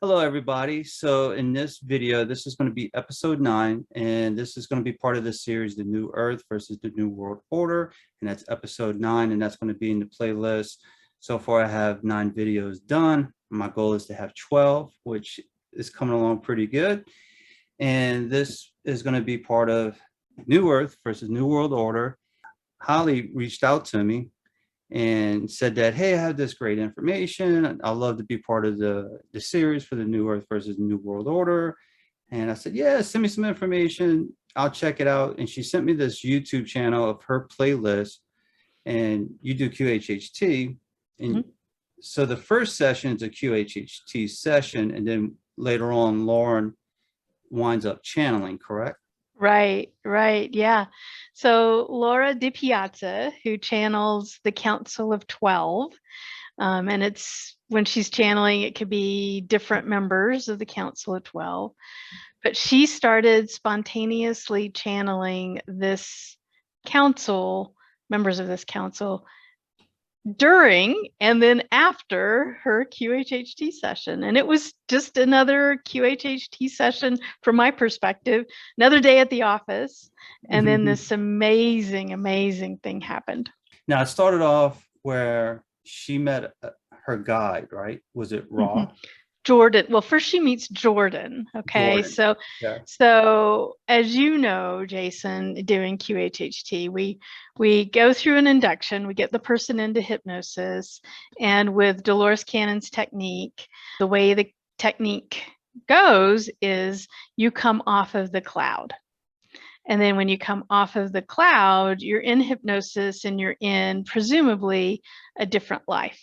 Hello, everybody. So in this video, this is going to be episode 9, and this is going to be part of the series, The New Earth versus the New World Order. And that's episode 9, and that's going to be in the playlist. So far, I have 9 videos done. My goal is to have 12, which is coming along pretty good. And this is going to be part of New Earth versus New World Order. Holly reached out to me and said that, hey, I have this great information. I'd love to be part of the series for the New Earth versus New World Order. And I said, yeah, send me some information. I'll check it out. And she sent me this YouTube channel of her playlist. And you do QHHT. And so the first session is a QHHT session. And then later on, Lauren winds up channeling, correct? Right. Yeah. So Laura Di Piazza, who channels the Council of 12, and it's when she's channeling, it could be different members of the Council of 12, but she started spontaneously channeling this council, members of this council, during and then after her QHHT session. And it was just another QHHT session from my perspective, another day at the office. And then this amazing thing happened. Now, it started off where she met her guide, right? Was it Ra? Jordan. Well, first she meets Jordan. Okay. Jordan. So as you know, Jason, doing QHHT, we go through an induction, we get the person into hypnosis, and with Dolores Cannon's technique, the way the technique goes is you come off of the cloud. And then when you come off of the cloud, you're in hypnosis and you're in presumably a different life.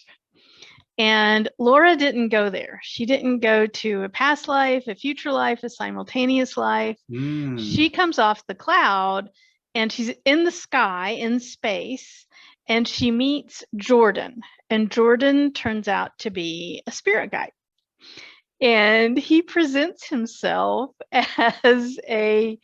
And Laura didn't go there. She didn't go to a past life, a future life, a simultaneous life. She comes off the cloud and she's in the sky, in space, and she meets Jordan. And Jordan turns out to be a spirit guide. And he presents himself as a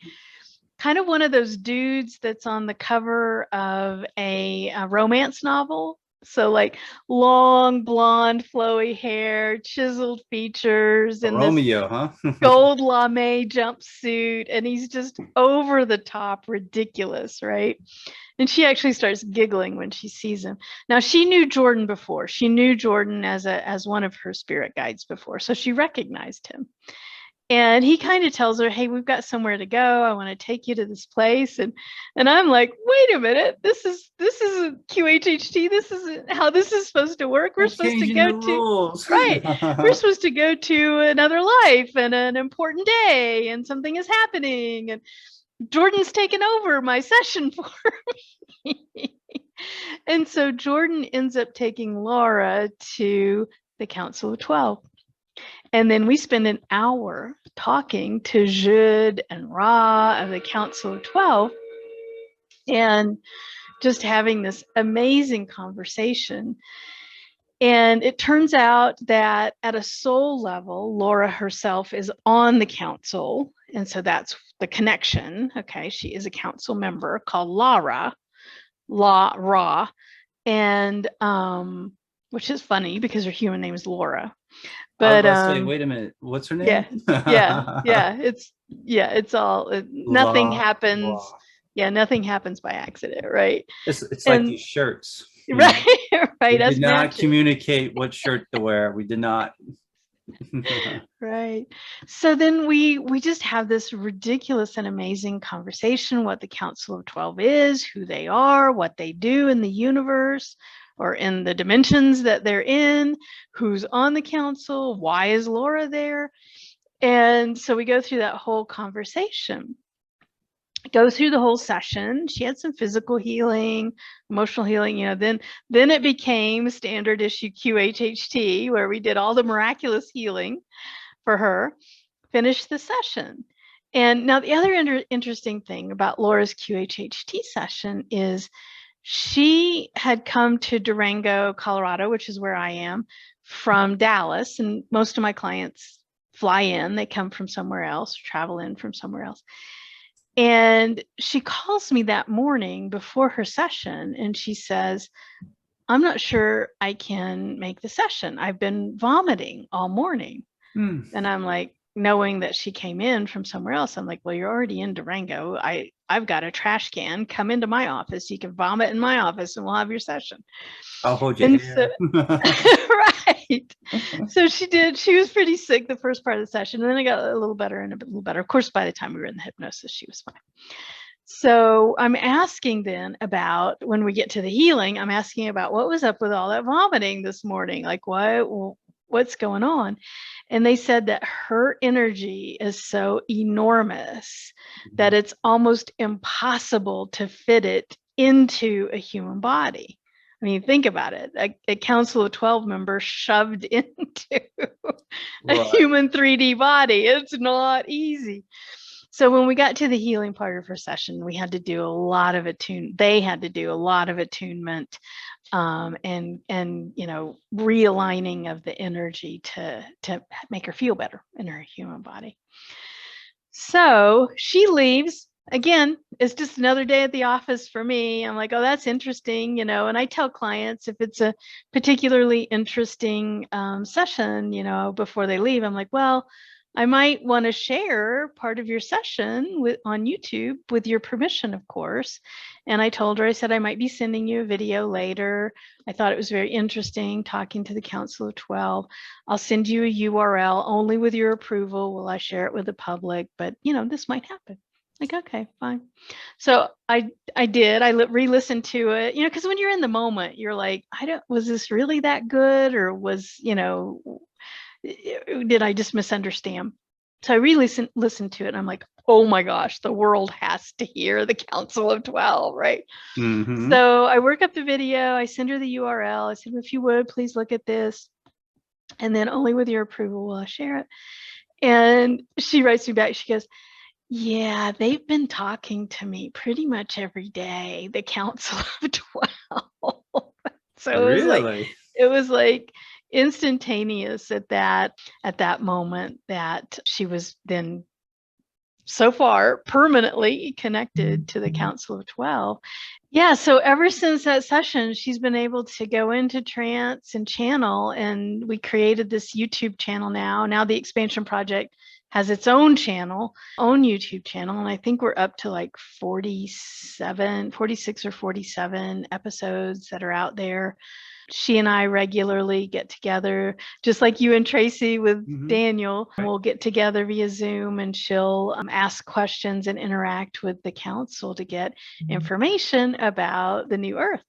kind of one of those dudes that's on the cover of a romance novel. So like long, blonde, flowy hair, chiseled features, and Romeo, this gold lame jumpsuit. And he's just over the top ridiculous, right? And she actually starts giggling when she sees him. Now, she knew Jordan before. She knew Jordan as one of her spirit guides before. So she recognized him. And he kind of tells her, hey, we've got somewhere to go. I want to take you to this place. And I'm like, wait a minute, this is a QHHT. This isn't how this is supposed to work. We're supposed to go to we're supposed to go to another life and an important day, and something is happening. And Jordan's taken over my session for me. And so Jordan ends up taking Laura to the Council of 12. And then we spend an hour talking to Jude and Ra of the Council of 12 and just having this amazing conversation. And it turns out that at a soul level, Laura herself is on the council. And so that's the connection. Okay. She is a council member called Ra, and which is funny because her human name is Laura. But say, wait a minute, what's her name? It's all nothing happens. Law. Yeah, nothing happens by accident, right? It's like these shirts, right? We did not communicate what shirt to wear. We did not. Right. So then we just have this ridiculous and amazing conversation: what the Council of 12 is, who they are, what they do in the universe, or in the dimensions that they're in, who's on the council, why is Laura there? And so we go through that whole conversation, go through the whole session. She had some physical healing, emotional healing, then it became standard issue QHHT, where we did all the miraculous healing for her, finished the session. And now the other interesting thing about Laura's QHHT session is she had come to Durango, Colorado, which is where I am, from Dallas. And most of my clients fly in. They come from somewhere else, travel in from somewhere else. And she calls me that morning before her session, and she says, I'm not sure I can make the session. I've been vomiting all morning. Hmm. And I'm like, knowing that she came in from somewhere else, I'm like, well, you're already in Durango. I've got a trash can. Come into my office. You can vomit in my office and we'll have your session. I'll hold your And so, hair. right. So she did. She was pretty sick the first part of the session. And then it got a little better and a little better. Of course, by the time we were in the hypnosis, she was fine. So I'm asking then about when we get to the healing, I'm asking about what was up with all that vomiting this morning? Like what's going on? And they said that her energy is so enormous that it's almost impossible to fit it into a human body. I mean, think about it. A Council of 12 member shoved into a Right. human 3D body. It's not easy. So when we got to the healing part of her session, we had to do a lot of They had to do a lot of attunement, and realigning of the energy to make her feel better in her human body. So she leaves. Again, it's just another day at the office for me. I'm like, oh, that's interesting, and I tell clients if it's a particularly interesting session, before they leave, I'm like, well, I might want to share part of your session on YouTube with your permission, of course. And I told her, I said, I might be sending you a video later. I thought it was very interesting talking to the Council of 12. I'll send you a URL only with your approval. Will I share it with the public? But, this might happen. Like, okay, fine. So I did. I re-listened to it, because when you're in the moment, you're like, was this really that good? Or was, did I just misunderstand? So I listened to it and I'm like, oh my gosh, the world has to hear the Council of 12, right? Mm-hmm. So I work up the video, I send her the URL. I said, if you would, please look at this. And then only with your approval will I share it. And she writes me back, she goes, yeah, they've been talking to me pretty much every day, the Council of 12. So Really? it was like instantaneous at that moment that she was then so far permanently connected to the Council of 12. Yeah, so ever since that session, she's been able to go into trance and channel, and we created this YouTube channel now. Now the Expansion Project has its own channel, own YouTube channel, and I think we're up to like 46 or 47 episodes that are out there. She and I regularly get together, just like you and Tracy with Daniel. We'll get together via Zoom and she'll ask questions and interact with the council to get information about the new Earth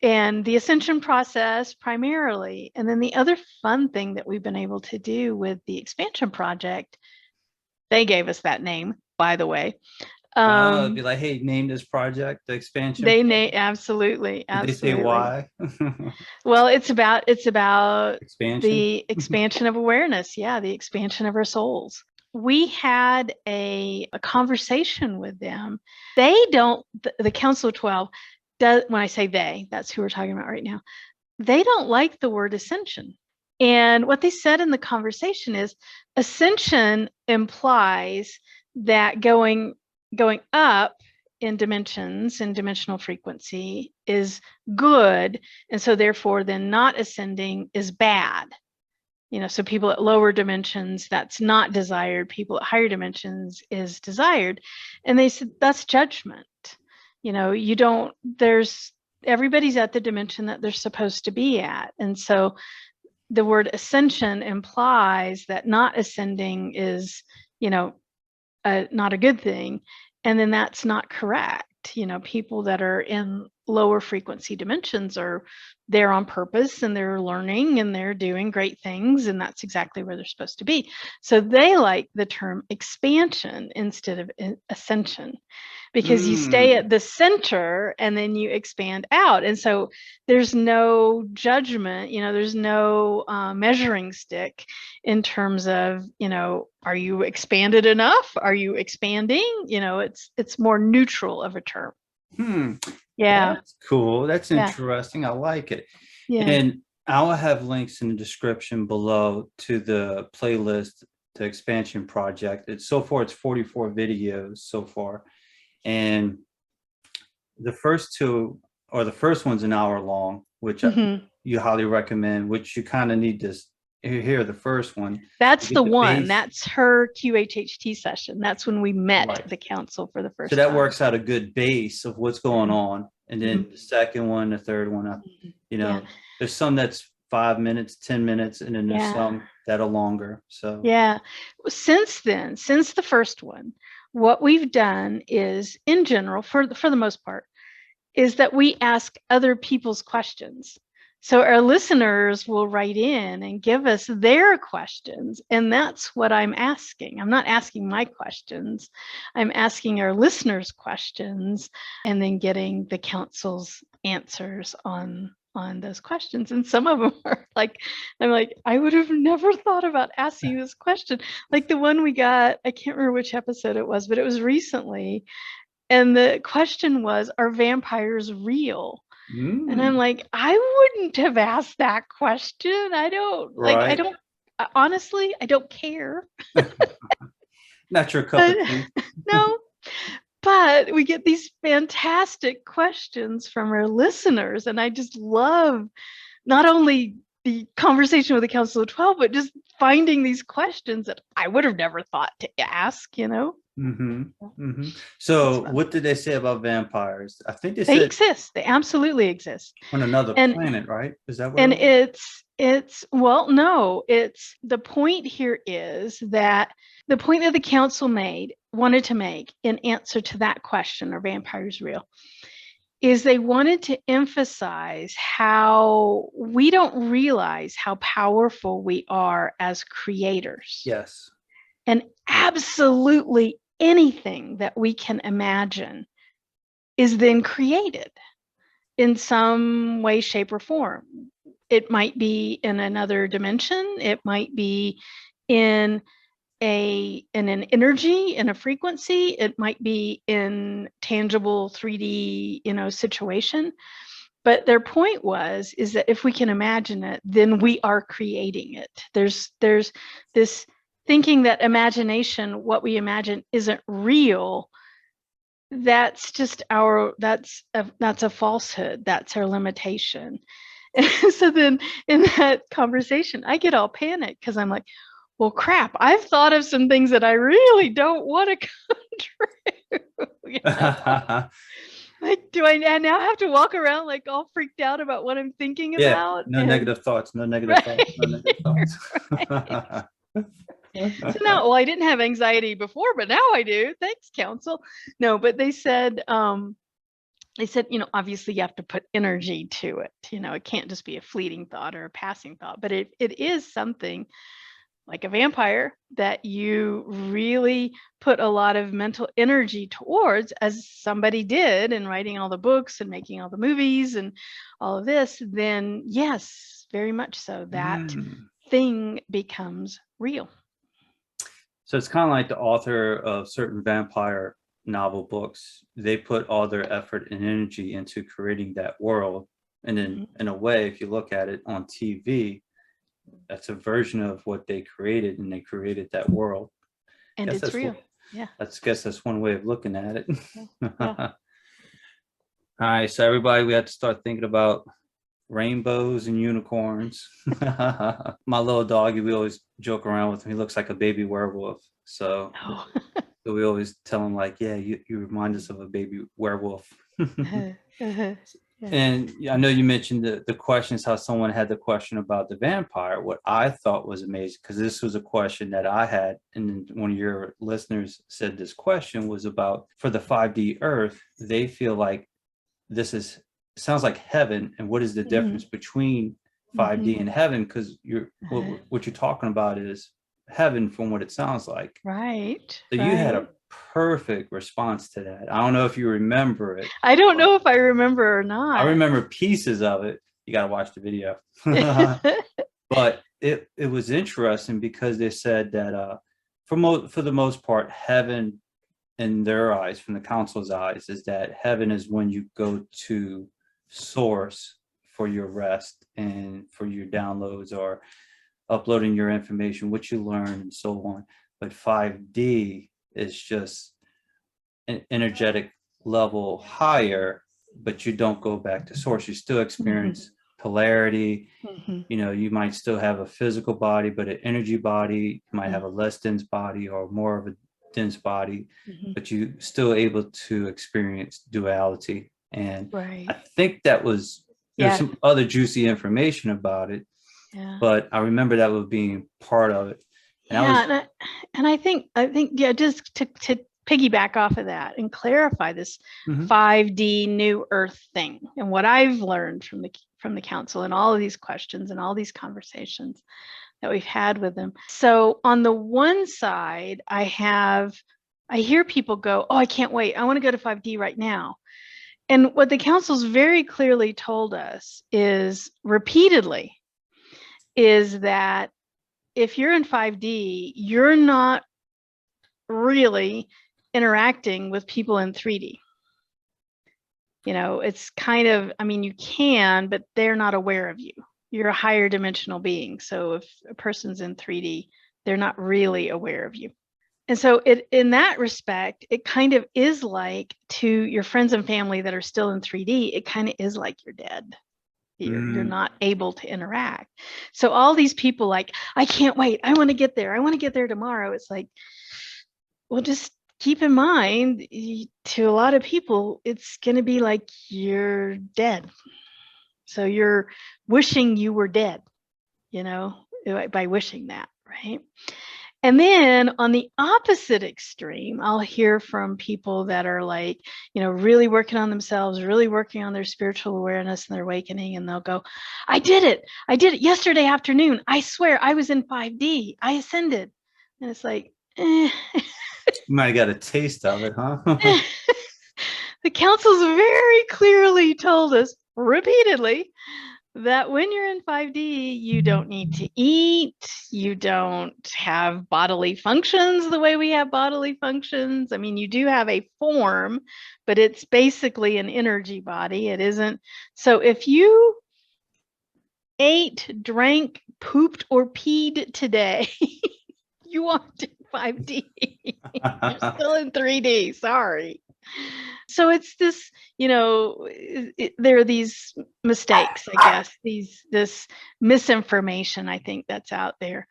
and the ascension process primarily. And then the other fun thing that we've been able to do with the Expansion Project, they gave us that name, by the way. It'd be like, hey, name this project the Expansion. They name absolutely. Did they say why? Well, it's about Expansion. the expansion of awareness. Yeah, the expansion of our souls. We had a conversation with them. They don't. The Council of 12 does. When I say they, that's who we're talking about right now. They don't like the word ascension. And what they said in the conversation is ascension implies that going up in dimensions and dimensional frequency is good, and so therefore then not ascending is bad. So people at lower dimensions, that's not desired. People at higher dimensions is desired. And they said that's judgment. Everybody's at the dimension that they're supposed to be at. And so the word ascension implies that not ascending is, not a good thing. And then that's not correct. People that are in lower frequency dimensions are there on purpose and they're learning and they're doing great things, and that's exactly where they're supposed to be. So they like the term expansion instead of ascension, because you stay at the center and then you expand out. And so there's no judgment, there's no measuring stick in terms of, are you expanded enough? Are you expanding? It's more neutral of a term. Yeah. That's cool. That's interesting. I like it. Yeah. And I'll have links in the description below to the playlist, the Expansion Project. It's 44 videos so far. And the first one's an hour long, which you highly recommend, which you kind of need to here, the first one. That's You the get one. base. That's her QHHT session. That's when we met Right. the council for the first So that time. works out a good base of what's going on. And then Mhm. the second one, the third one, you know, there's some that's 5 minutes, 10 minutes, and then there's some that are longer. So yeah. Since then, since the first one, what we've done is, in general, for the most part, is that we ask other people's questions. So our listeners will write in and give us their questions. And that's what I'm asking. I'm not asking my questions. I'm asking our listeners' questions and then getting the council's answers on those questions. And some of them are like, I'm like, I would have never thought about asking this question. Like the one we got, I can't remember which episode it was, but it was recently. And the question was, are vampires real? And I'm like, I wouldn't have asked that question. I don't right. Honestly, I don't care. Not your cup of tea. No, but we get these fantastic questions from our listeners. And I just love not only the conversation with the Council of 12, but just finding these questions that I would have never thought to ask, you know? So what did they say about vampires? I think they They said exist. They absolutely exist. on another And planet, right? Is that what and it was? it's well, no, it's the point here is that the point that the council wanted to make in answer to that question, are vampires real, is they wanted to emphasize how we don't realize how powerful we are as creators. Yes. And absolutely anything that we can imagine is then created in some way, shape, or form. It might be in another dimension. It might be in an energy, in a frequency. It might be in tangible 3D, situation. But their point is that if we can imagine it, then we are creating it. There's this thinking that imagination, what we imagine, isn't real. That's just that's a falsehood. That's our limitation. And so then in that conversation, I get all panicked because I'm like, well, crap, I've thought of some things that I really don't want to come true. Like, do I now have to walk around like all freaked out about what I'm thinking about? No negative thoughts. No negative thoughts. No negative thoughts. So now, well, I didn't have anxiety before, but now I do. Thanks, council. No, but they said, obviously you have to put energy to it. It can't just be a fleeting thought or a passing thought, but it is something like a vampire that you really put a lot of mental energy towards, as somebody did in writing all the books and making all the movies and all of this, then yes, very much so, that thing becomes real. So it's kind of like the author of certain vampire novel books. They put all their effort and energy into creating that world. And then in a way, if you look at it on TV, that's a version of what they created, and they created that world. And it's real. I guess that's one way of looking at it. All right, so everybody, we have to start thinking about rainbows and unicorns. My little doggy, we always joke around with him. He looks like a baby werewolf. So, so we always tell him, like, yeah, you remind us of a baby werewolf. And I know you mentioned the questions, how someone had the question about the vampire. What I thought was amazing, because this was a question that I had, and one of your listeners said this question was about, for the 5D Earth, they feel like this sounds like heaven, and what is the difference between 5D and heaven? Because what you're talking about is heaven from what it sounds like. Right. So you had a perfect response to that. I don't know if you remember it. I don't know if I remember or not. I remember pieces of it. You got to watch the video. But it was interesting because they said that for the most part, heaven in their eyes, from the council's eyes, is that heaven is when you go to source for your rest and for your downloads or uploading your information, what you learn, and so on. But 5D is just an energetic level higher, but you don't go back to source. You still experience polarity. Mhm. You know, you might still have a physical body, but an energy body. You might have a Mhm. less dense body or more of a dense body, Mhm. but you still able to experience duality. And I Right. think that was, there's Yeah. some other juicy information about it, Yeah. but I remember that was being part of it. And I Yeah, was, and I think yeah, just to piggyback off of that and clarify this mhm, 5D new earth thing and what I've learned from the council and all of these questions and all these conversations that we've had with them. So on the one side, I hear people go, "Oh, I can't wait. I want to go to 5D right now." And what the council's very clearly told us is repeatedly is that if you're in 5D, you're not really interacting with people in 3D. You know, it's kind of, I mean, you can, but they're not aware of you. You're a higher dimensional being. So if a person's in 3D, they're not really aware of you. And so it, in that respect, it kind of is like to your friends and family that are still in 3D, it kind of is like you're dead. You're mm, not able to interact. So all these people like, I can't wait. I want to get there. I want to get there tomorrow. It's like, well, just keep in mind, to a lot of people, it's going to be like you're dead. So you're wishing you were dead, you know, by wishing that, right? And then on the opposite extreme, I'll hear from people that are like, you know, really working on themselves, really working on their spiritual awareness and their awakening. And they'll go, I did it. I did it yesterday afternoon. I swear I was in 5D. I ascended. And it's like, eh. you might have got a taste of it, huh? The council's very clearly told us repeatedly that when you're in 5D, you don't need to eat, you don't have bodily functions the way we have bodily functions. I mean, you do have a form, but it's basically an energy body. It isn't. So if you ate, drank, pooped, or peed today, you aren't in 5D. You're still in 3D. Sorry. So it's this, you know, there are these mistakes, I guess, this misinformation, I think, that's out there.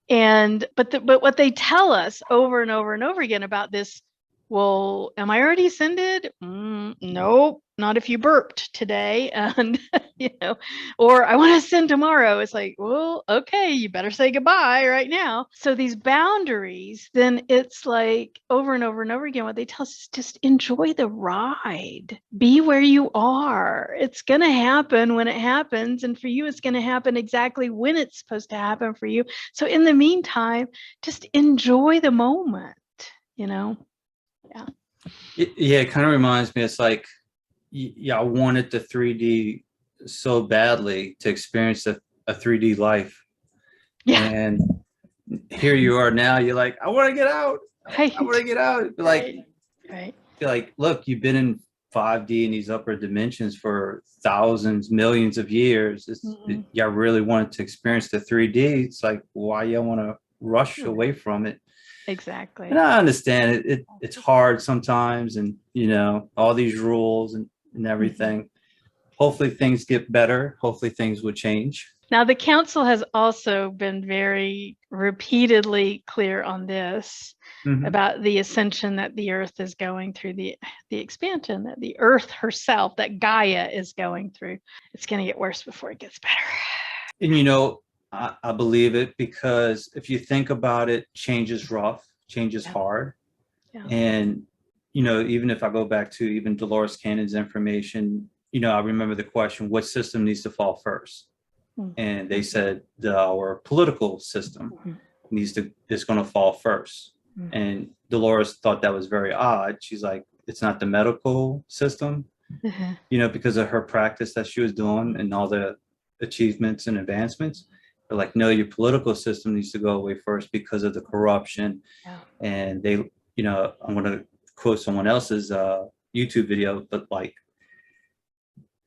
And but what they tell us over and over and over again about this, well, am I already ascended? Nope, not if you burped today. And you know, or I want to ascend tomorrow. It's like, well, okay, you better say goodbye right now. So these boundaries, then it's like over and over and over again, what they tell us is just enjoy the ride. Be where you are. It's gonna happen when it happens. And for you, it's gonna happen exactly when it's supposed to happen for you. So in the meantime, just enjoy the moment, you know? Yeah. Yeah, it kind of reminds me, it's like, yeah, I wanted the 3D so badly to experience a 3D life. Yeah. And here you are now, you're like, I want to get out. I want Right. to get out. Right. Right. You're like, look, you've been in 5D in these upper dimensions for thousands, millions of years. Y'all really wanted to experience the 3D. It's like, why y'all want to rush away from it? And Exactly. I understand it's hard sometimes, and you know, all these rules and everything. Hopefully things get better. Hopefully things will change. Now, the council has also been very repeatedly clear on this Mhm. about the ascension that the earth is going through, the expansion that the earth herself, that Gaia is going through. It's going to get worse before it gets better. And you know, I believe it, because if you think about it, change is rough, change is Yeah. hard. Yeah. And, you know, even if I go back to even Dolores Cannon's information, you know, I remember the question, what system needs to fall first? And they said our political system is going to fall first. And Dolores thought that was very odd. She's like, it's not the medical system, you know, because of her practice that she was doing and all the achievements and advancements. They're like, no, your political system needs to go away first because of the corruption. Yeah. And they, you know, I'm going to quote someone else's YouTube video, but like,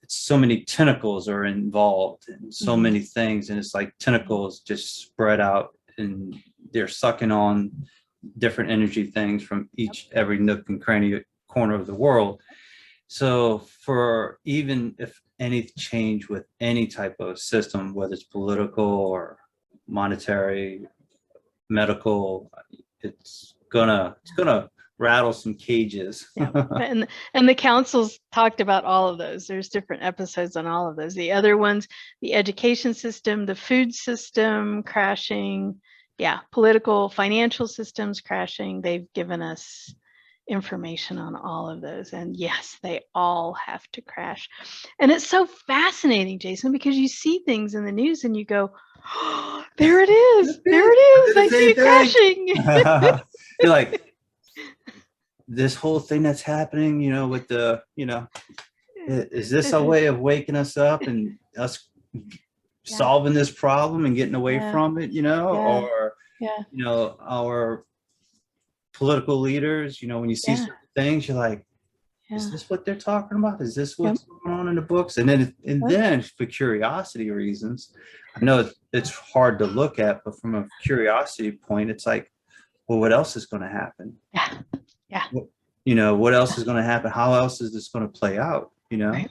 so many tentacles are involved and so many things, and it's like tentacles just spread out and they're sucking on different energy things from every nook and cranny corner of the world. So for even if any change with any type of system, whether it's political or monetary, medical, it's gonna rattle some cages. Yeah. And the councils talked about all of those. There's different episodes on all of those. The other ones, the education system, the food system crashing, yeah, political, financial systems crashing. They've given us information on all of those. And yes, they all have to crash. And it's so fascinating, Jason, because you see things in the news and you go, oh, there it is. There it is. I see it crashing. You're like, this whole thing that's happening, you know, with the, you know, is this a way of waking us up and us solving this problem and getting away from it, you know, or, you know, our political leaders, you know, when you see certain things, you're like, is this what they're talking about? Is this what's going on in the books? And then for curiosity reasons, I know it's hard to look at, but from a curiosity point, it's like, well, what else is going to happen? Yeah. You know, what else is going to happen? How else is this going to play out? You know,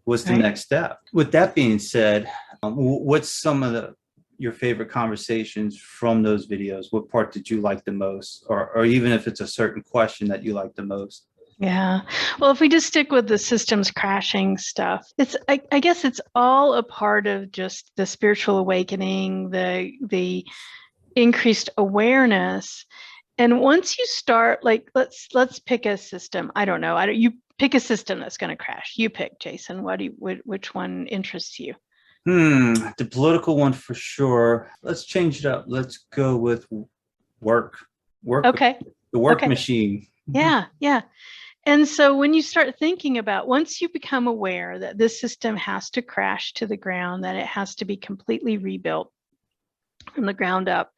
what's the next step? With that being said, what's some of your favorite conversations from those videos? What part did you like the most? Or even if it's a certain question that you like the most? Yeah. Well, if we just stick with the systems crashing stuff, I guess it's all a part of just the spiritual awakening, the increased awareness. And once you start, like, let's pick a system. I don't know. You pick a system that's going to crash. You pick, Jason. Which one interests you? The political one for sure. Let's change it up. Let's go with work. Okay. The work machine. Yeah. And so when you start thinking about, once you become aware that this system has to crash to the ground, that it has to be completely rebuilt from the ground up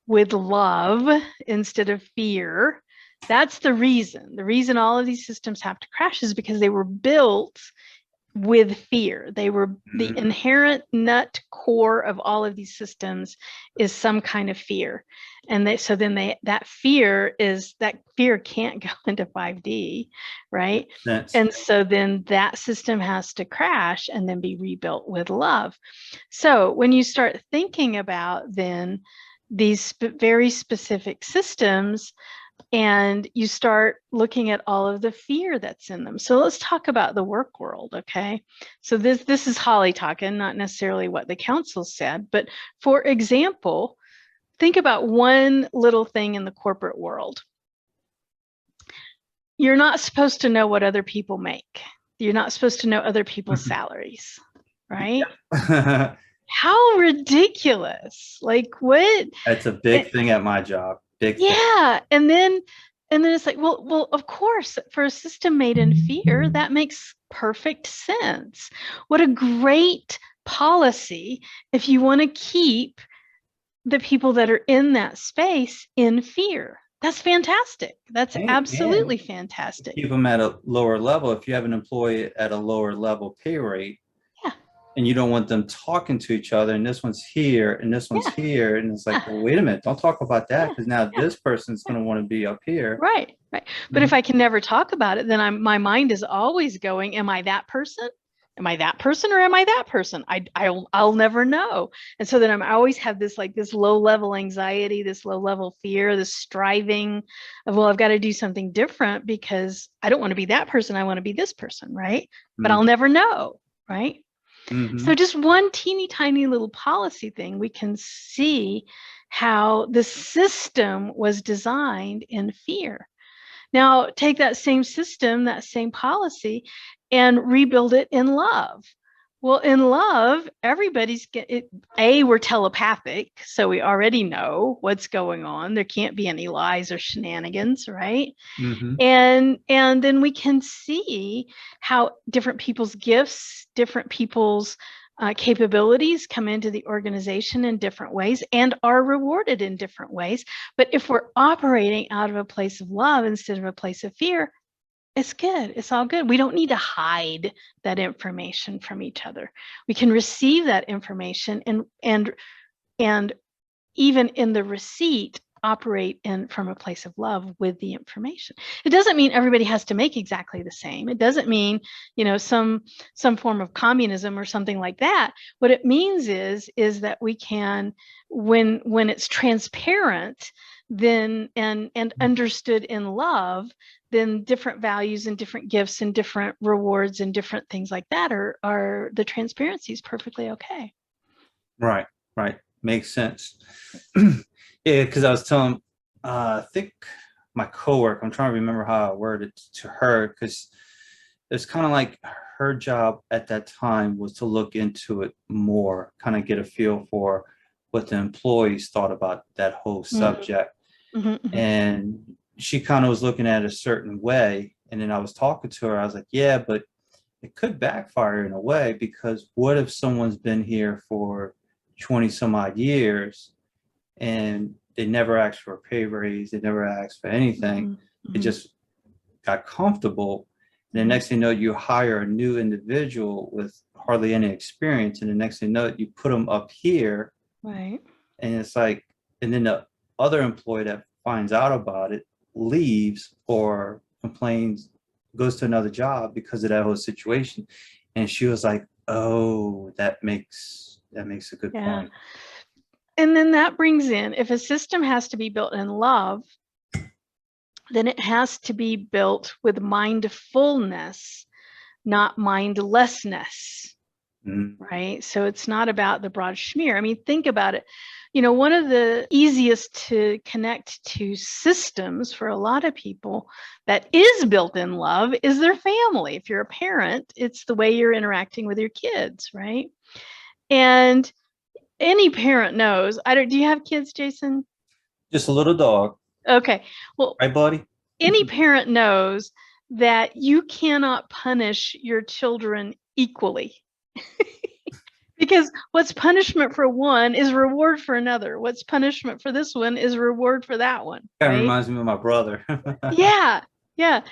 with love instead of fear, that's the reason. The reason all of these systems have to crash is because they were built with fear. They were the inherent nut core of all of these systems is some kind of fear. And that fear can't go into 5D, right? And so then that system has to crash and then be rebuilt with love. So when you start thinking about then these very specific systems, and you start looking at all of the fear that's in them. So let's talk about the work world, okay? So this is Holly talking, not necessarily what the council said, but for example, think about one little thing in the corporate world. You're not supposed to know what other people make. You're not supposed to know other people's salaries, right? How ridiculous. Like, what? That's a big thing at my job. Big thing. And then it's like, well, of course, for a system made in fear, that makes perfect sense. What a great policy if you want to keep the people that are in that space in fear. That's fantastic. That's absolutely fantastic. Keep them at a lower level. If you have an employee at a lower level pay rate, and you don't want them talking to each other, and this one's here and this one's here, and it's like, well, wait a minute, don't talk about that, because now this person's going to want to be up here. Right. But if I can never talk about it, then my mind is always going, am I that person? Am I that person, or am I that person? I'll never know. And so then I always have this low level anxiety, this low level fear, this striving of, well, I've got to do something different because I don't want to be that person. I want to be this person, right? But I'll never know, right? So just one teeny tiny little policy thing, we can see how the system was designed in fear. Now take that same system, that same policy, and rebuild it in love. Well, in love, everybody's we're telepathic, so we already know what's going on. There can't be any lies or shenanigans, right? And then we can see how different people's gifts, different people's capabilities come into the organization in different ways and are rewarded in different ways. But if we're operating out of a place of love instead of a place of fear, it's good. It's all good. We don't need to hide that information from each other. We can receive that information and even in the receipt, operate from a place of love with the information. It doesn't mean everybody has to make exactly the same. It doesn't mean, some form of communism or something like that. What it means is that we can, when it's transparent, then and understood in love, then different values and different gifts and different rewards and different things like that are the transparency is perfectly okay. Right. Makes sense. Yeah, because I was telling, I think my coworker, I'm trying to remember how I worded it to her, because it's kind of like her job at that time was to look into it more, kind of get a feel for what the employees thought about that whole subject. Mm-hmm. And she kind of was looking at it a certain way. And then I was talking to her, I was like, yeah, but it could backfire in a way, because what if someone's been here for 20 some odd years and they never asked for a pay raise, they never asked for anything, Mm-hmm. they just got comfortable. And the next thing you know, you hire a new individual with hardly any experience, and the next thing you know, you put them up here, Right. and it's like, and then the other employee that finds out about it leaves or complains, goes to another job because of that whole situation. And she was like, oh, that makes a good point. And then that brings in, if a system has to be built in love, then it has to be built with mindfulness, not mindlessness. Right? So it's not about the broad schmear. I mean, think about it. One of the easiest to connect to systems for a lot of people that is built in love is their family. If you're a parent, it's the way you're interacting with your kids, right? And any parent knows. Do you have kids, Jason? Just a little dog. Okay. Well, right, buddy? Any parent knows that you cannot punish your children equally. Because what's punishment for one is reward for another. What's punishment for this one is reward for that one. Kind of right? reminds me of my brother. Yeah. I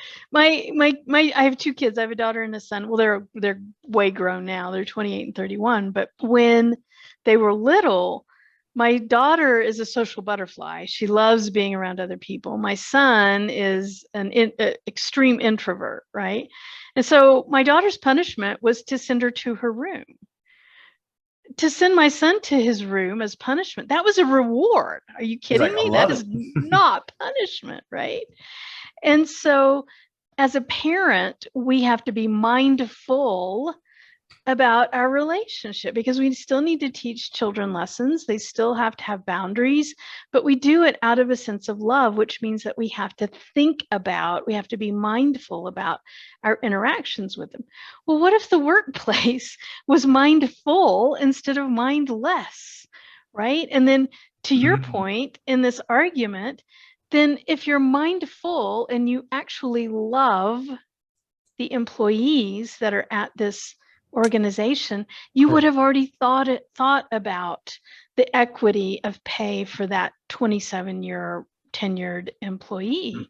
have two kids. I have a daughter and a son. Well, they're way grown now. They're 28 and 31. But when they were little, my daughter is a social butterfly. She loves being around other people. My son is an extreme introvert, right? And so my daughter's punishment was to send her to her room. To send my son to his room as punishment, that was a reward. Are you kidding me? That is not punishment, right? And so as a parent, we have to be mindful about our relationship, because we still need to teach children lessons. They still have to have boundaries, but we do it out of a sense of love, which means that we have to we have to be mindful about our interactions with them. Well, what if the workplace was mindful instead of mindless, right? And then to your point in this argument, then if you're mindful and you actually love the employees that are at this organization, you would have already thought about the equity of pay for that 27-year tenured employee.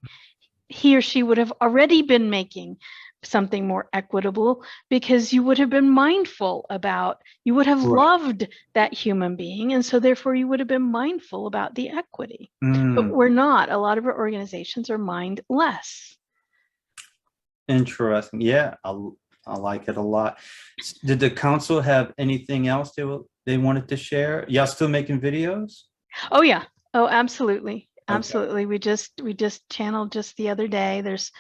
He or she would have already been making something more equitable, because you would have been mindful about, you would have loved that human being, and so therefore you would have been mindful about the equity. But we're not. A lot of our organizations are mindless. Interesting. Yeah, I like it a lot. Did the council have anything else they wanted to share? Y'all still making videos? Oh yeah. Oh, absolutely. Absolutely. We just channeled just the other day. There's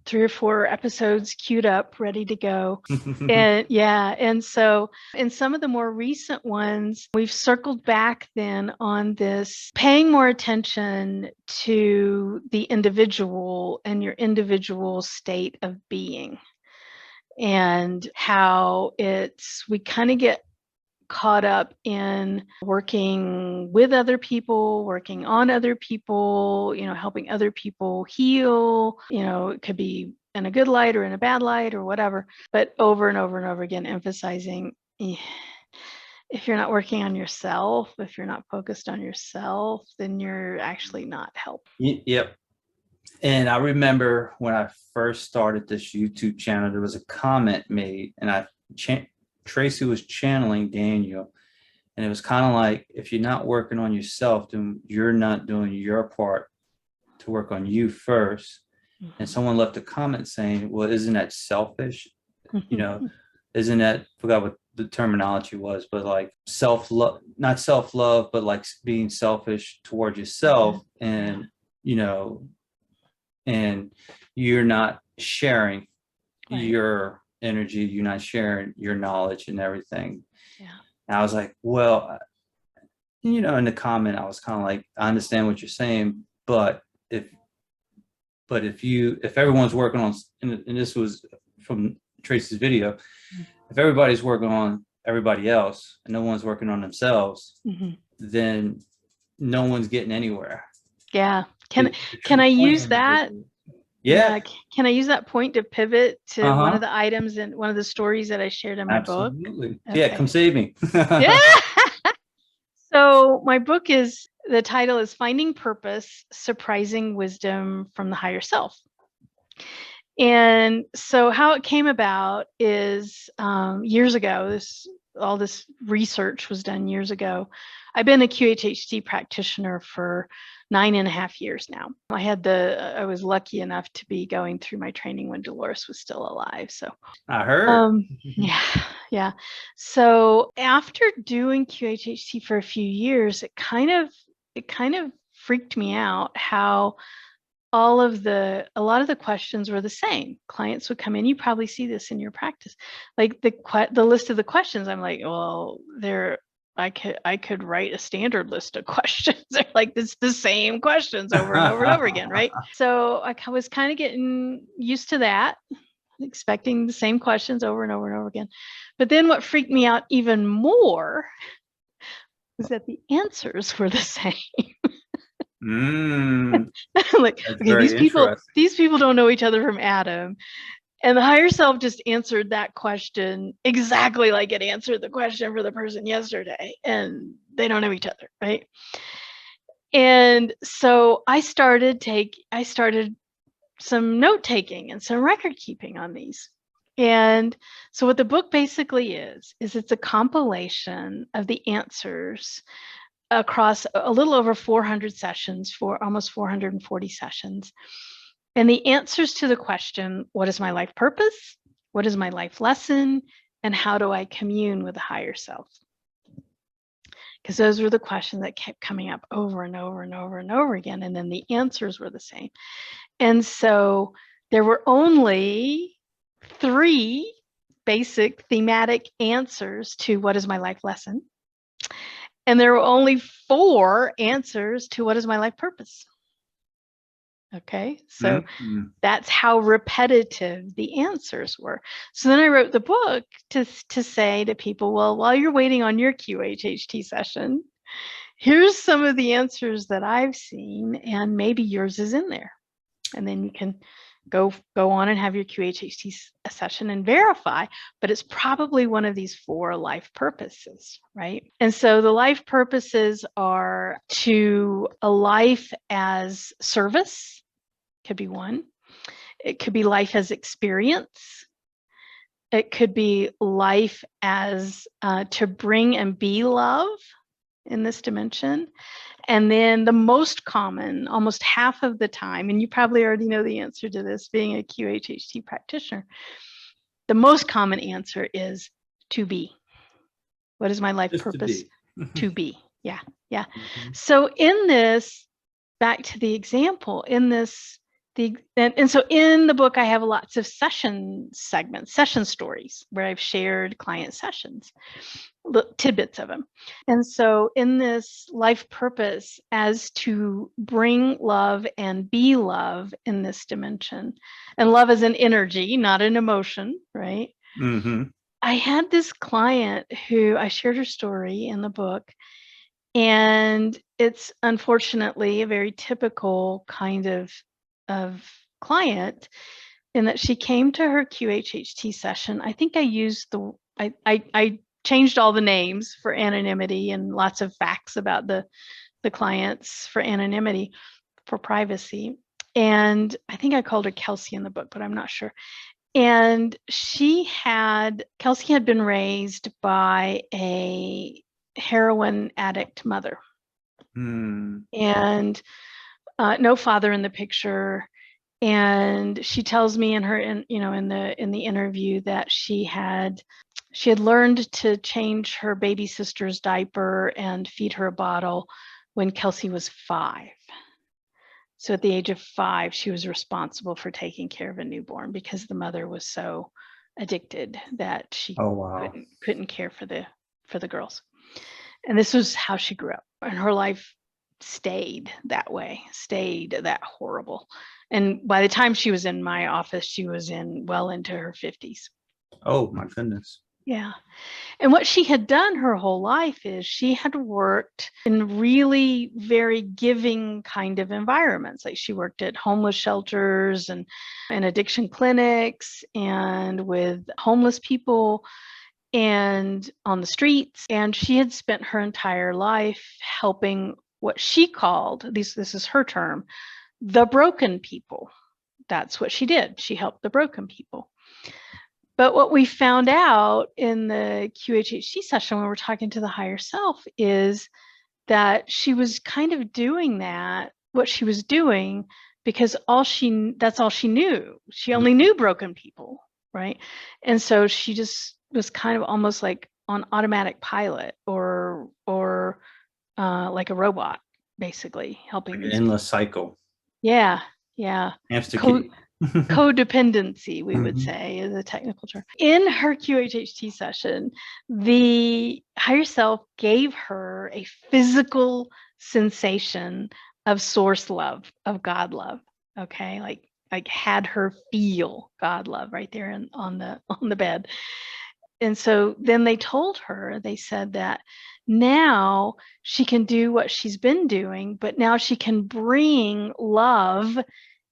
3 or 4 episodes queued up, ready to go. And so in some of the more recent ones, we've circled back then on this, paying more attention to the individual and your individual state of being, and how we kind of get caught up in working with other people, working on other people, helping other people heal. It could be in a good light or in a bad light or whatever, but over and over and over again, emphasizing, if you're not working on yourself, if you're not focused on yourself, then you're actually not helping. Yep. And I remember when I first started this YouTube channel, there was a comment made, and Tracy was channeling Daniel, And it was kind of like, if you're not working on yourself, then you're not doing your part to work on you first. And someone left a comment saying, well, isn't that selfish? You know, isn't that, forgot what the terminology was, but like self-love, not self-love, but like being selfish toward yourself. And, you know, and you're not sharing your energy, you're not sharing your knowledge and everything. And I was like, well, you know, in the comment, I was kind of like, I understand what you're saying, but if everyone's working on, and this was from Tracy's video, if everybody's working on everybody else and no one's working on themselves, then no one's getting anywhere. Yeah. Can I use that? Yeah. Can I use that point to pivot to one of the items in one of the stories that I shared in my book? Absolutely. Okay. Yeah, come save me. Yeah. So my book the title is Finding Purpose, Surprising Wisdom from the Higher Self. And so how it came about is years ago, all this research was done years ago. I've been a QHHT practitioner for 9.5 years now. I was lucky enough to be going through my training when Dolores was still alive. So I heard. Yeah. So after doing QHHT for a few years, it kind of freaked me out how a lot of the questions were the same. Clients would come in, you probably see this in your practice, like the list of the questions. I'm like, well, I could write a standard list of questions. They're like, it's the same questions over and over and over again, right? So I was kind of getting used to that, expecting the same questions over and over and over again. But then what freaked me out even more was that the answers were the same. Like, okay, these people don't know each other from Adam. And the higher self just answered that question exactly like it answered the question for the person yesterday. And they don't know each other, right? And so I started some note taking and some record keeping on these. And so what the book basically is it's a compilation of the answers across a little over 400 sessions, for almost 440 sessions. And the answers to the question, what is my life purpose? What is my life lesson? And how do I commune with the higher self? Because those were the questions that kept coming up over and over and over and over again. And then the answers were the same. And so there were only 3 basic thematic answers to what is my life lesson. And there were only 4 answers to what is my life purpose. Okay, so that's how repetitive the answers were. So then I wrote the book to say to people, well, while you're waiting on your QHHT session, here's some of the answers that I've seen, and maybe yours is in there. And then you can go on and have your QHHT session and verify, but it's probably one of these 4 life purposes, right? And so the life purposes are to a life as service, could be one. It could be life as experience. It could be life as to bring and be love in this dimension. And then the most common, almost half of the time, and you probably already know the answer to this being a QHHT practitioner, the most common answer is to be. What is my life purpose? To be. Yeah. So in this, back to the example, and so in the book, I have lots of session segments, session stories where I've shared client sessions, tidbits of them. And so in this life purpose as to bring love and be love in this dimension, and love is an energy, not an emotion, right? I had this client who I shared her story in the book, and it's unfortunately a very typical kind of client in that she came to her QHHT session. I think I used I changed all the names for anonymity and lots of facts about the clients for anonymity, for privacy. And I think I called her Kelsey in the book, but I'm not sure. And Kelsey had been raised by a heroin addict mother. Hmm. And no father in the picture. And she tells me in the interview that she had learned to change her baby sister's diaper and feed her a bottle when Kelsey was 5. So at the age of 5, she was responsible for taking care of a newborn because the mother was so addicted that she Oh, wow. couldn't care for the girls. And this was how she grew up. And her life stayed that way, stayed that horrible. And by the time she was in my office, she was well into her 50s. Oh, my goodness. Yeah. And what she had done her whole life is she had worked in really very giving kind of environments. Like she worked at homeless shelters and addiction clinics and with homeless people and on the streets. And she had spent her entire life helping what she called, this is her term, the broken people. That's what she did. She helped the broken people. But what we found out in the QHHT session when we're talking to the higher self is that she was kind of doing that, what she was doing, because that's all she knew. She only knew broken people, right? And so she just was kind of almost like on automatic pilot or like a robot, basically helping Like an these endless cycle. Yeah. Hamster kitty. Codependency, we would Mhm. say, is a technical term. In her QHHT session, the higher self gave her a physical sensation of source love, of God love. Okay, like had her feel God love right there on the bed. And so then they told her, they said that now she can do what she's been doing, but now she can bring love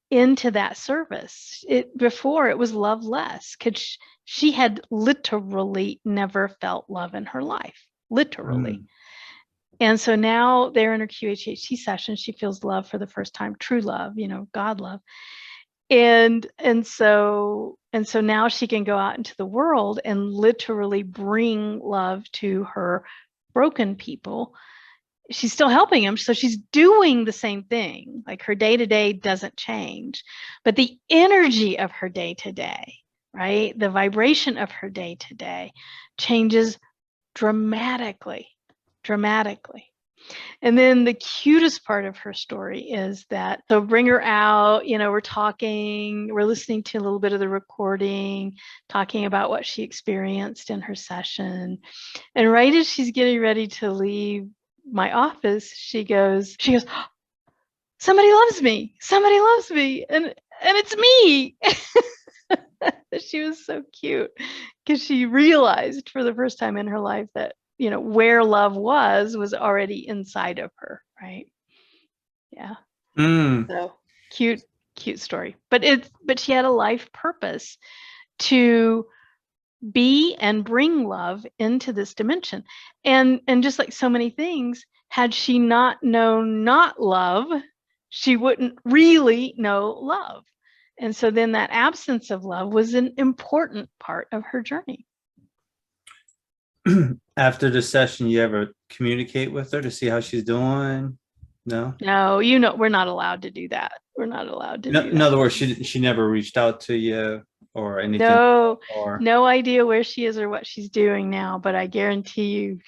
into that service. Before it was love less, because she had literally never felt love in her life, literally. And so now they're in her QHHT session, she feels love for the first time, true love, God love. And so now she can go out into the world and literally bring love to her broken people. She's still helping them, so she's doing the same thing. Like her day-to-day doesn't change, but the energy of her day-to-day, right, the vibration of her day-to-day changes dramatically. And then the cutest part of her story is that, so bring her out, we're talking, we're listening to a little bit of the recording, talking about what she experienced in her session. And right as she's getting ready to leave my office, she goes, somebody loves me. And it's me. She was so cute because she realized for the first time in her life that, where love was already inside of her. Right. Yeah. So cute story, but she had a life purpose to be and bring love into this dimension. And just like so many things, had she not known not love, she wouldn't really know love. And so then that absence of love was an important part of her journey. After the session, you ever communicate with her to see how she's doing? No? No, we're not allowed to do that. We're not allowed to do that. In other words, she never reached out to you or anything? No idea where she is or what she's doing now, but I guarantee you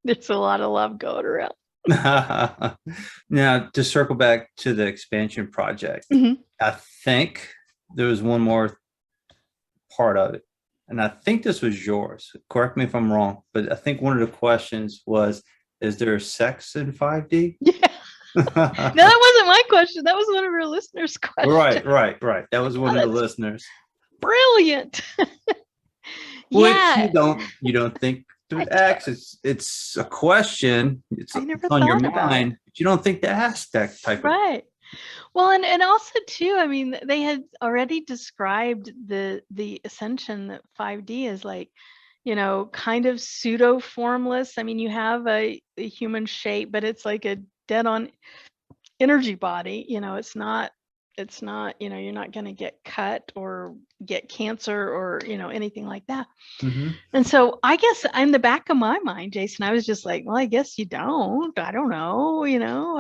there's a lot of love going around. Now, to circle back to the expansion project, I think there was one more part of it, and I think this was yours. Correct me if I'm wrong, but I think one of the questions was, is there sex in 5D? Yeah. No, that wasn't my question. That was one of our listeners' questions. Right. That was one of the listeners. Brilliant. Which Yeah. you don't think to ask. It's a question. It's I never on your thought about mind, it. but you don't think to ask that type of. Right. Well, and also too, I mean, they had already described the ascension that 5D is like, kind of pseudo formless. I mean, you have a human shape, but it's like a dead on energy body. It's not It's not, you're not going to get cut or get cancer or, anything like that. Mhm. And so I guess in the back of my mind, Jason, I was just like, well, I guess you don't. I don't know, I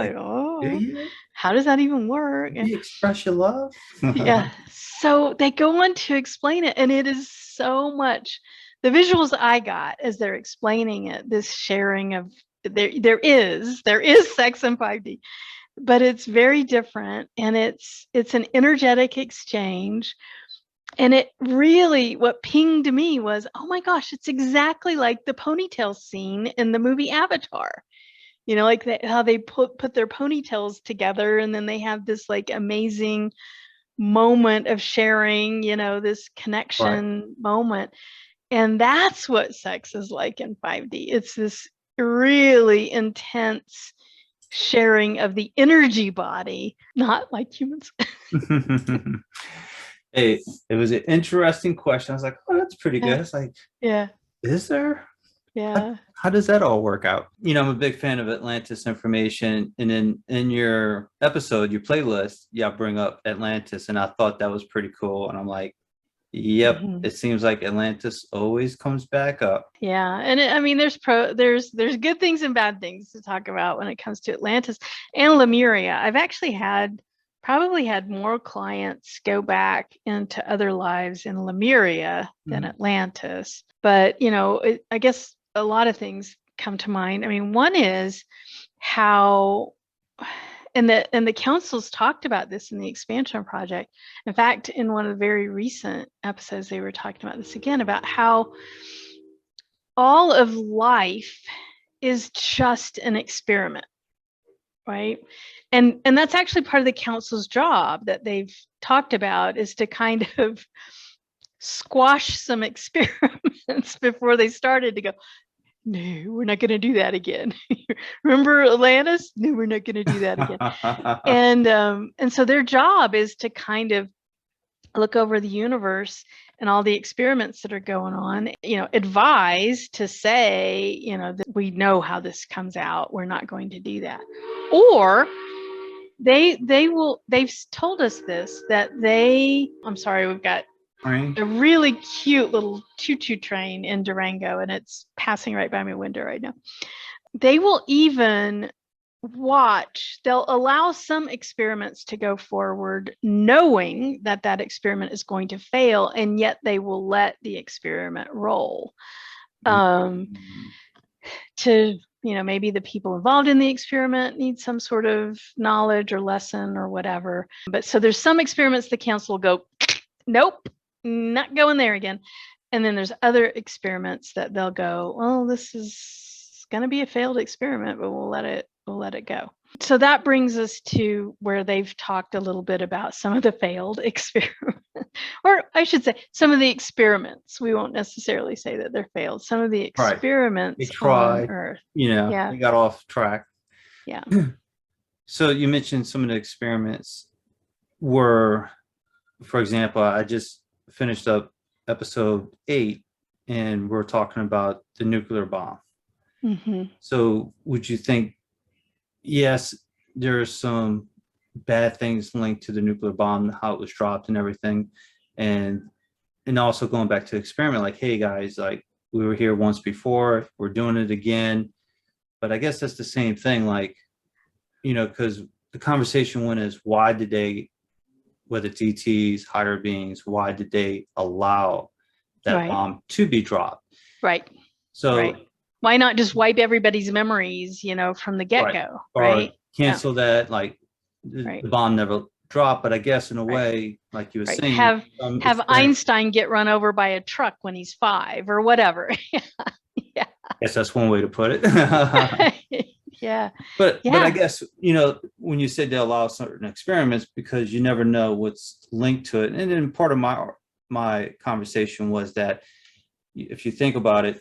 don't Do know. you? How does that even work? Do you express your love? Yeah. So they go on to explain it, and it is so much. The visuals I got as they're explaining it, this sharing of there is sex in 5D, but it's very different, and it's an energetic exchange. And it really, what pinged me was, oh my gosh, it's exactly like the ponytail scene in the movie Avatar. Like how they put their ponytails together, and then they have this like amazing moment of sharing, this Right. connection moment. And that's what sex is like in 5D. It's this really intense sharing of the energy body, not like humans. Hey, it was an interesting question. I was like, oh, that's pretty good. It's like, Yeah. is there? Yeah. How does that all work out? I'm a big fan of Atlantis information. And in your episode, your playlist, bring up Atlantis. And I thought that was pretty cool. And I'm like, yep, it seems like Atlantis always comes back up. Yeah. And there's good things and bad things to talk about when it comes to Atlantis and Lemuria. I've actually probably had more clients go back into other lives in Lemuria than Atlantis. But, I guess a lot of things come to mind. One is how, and the councils talked about this in the expansion project. In fact, in one of the very recent episodes, they were talking about this again, about how all of life is just an experiment, right? And that's actually part of the council's job that they've talked about, is to kind of squash some experiments before they started, to go, no, we're not going to do that again. Remember Atlantis? No, we're not going to do that again. And so their job is to kind of look over the universe and all the experiments that are going on, advise to say, that we know how this comes out. We're not going to do that. Or they've told us this, that I'm sorry, we've got a really cute little choo-choo train in Durango, and it's passing right by my window right now. They will even they'll allow some experiments to go forward knowing that that experiment is going to fail, and yet they will let the experiment roll. To maybe the people involved in the experiment need some sort of knowledge or lesson or whatever. But so there's some experiments the council will go, nope, not going there again. And then there's other experiments that they'll go, well, this is going to be a failed experiment, but we'll let it go. So that brings us to where they've talked a little bit about some of the failed experiments, or I should say some of the experiments. We won't necessarily say that they're failed. Some of the experiments on Earth. They got off track. Yeah. So you mentioned some of the experiments were, for example, I just finished up episode 8, and we're talking about the nuclear bomb. So would you think, yes, there are some bad things linked to the nuclear bomb, how it was dropped and everything, and also going back to the experiment, like, hey guys, like, we were here once before, we're doing it again. But I guess that's the same thing, like, because the conversation went is, why did they, whether it's ETs, higher beings, why did they allow that bomb to be dropped? Right. So why not just wipe everybody's memories, from the get-go, right? Or cancel that, like, the bomb never dropped. But I guess in a way, like you were saying, have Einstein get run over by a truck when he's 5 or whatever. Yeah. I guess that's one way to put it. Yeah. But I guess, when you said they allow certain experiments, because you never know what's linked to it. And then part of my conversation was that if you think about it,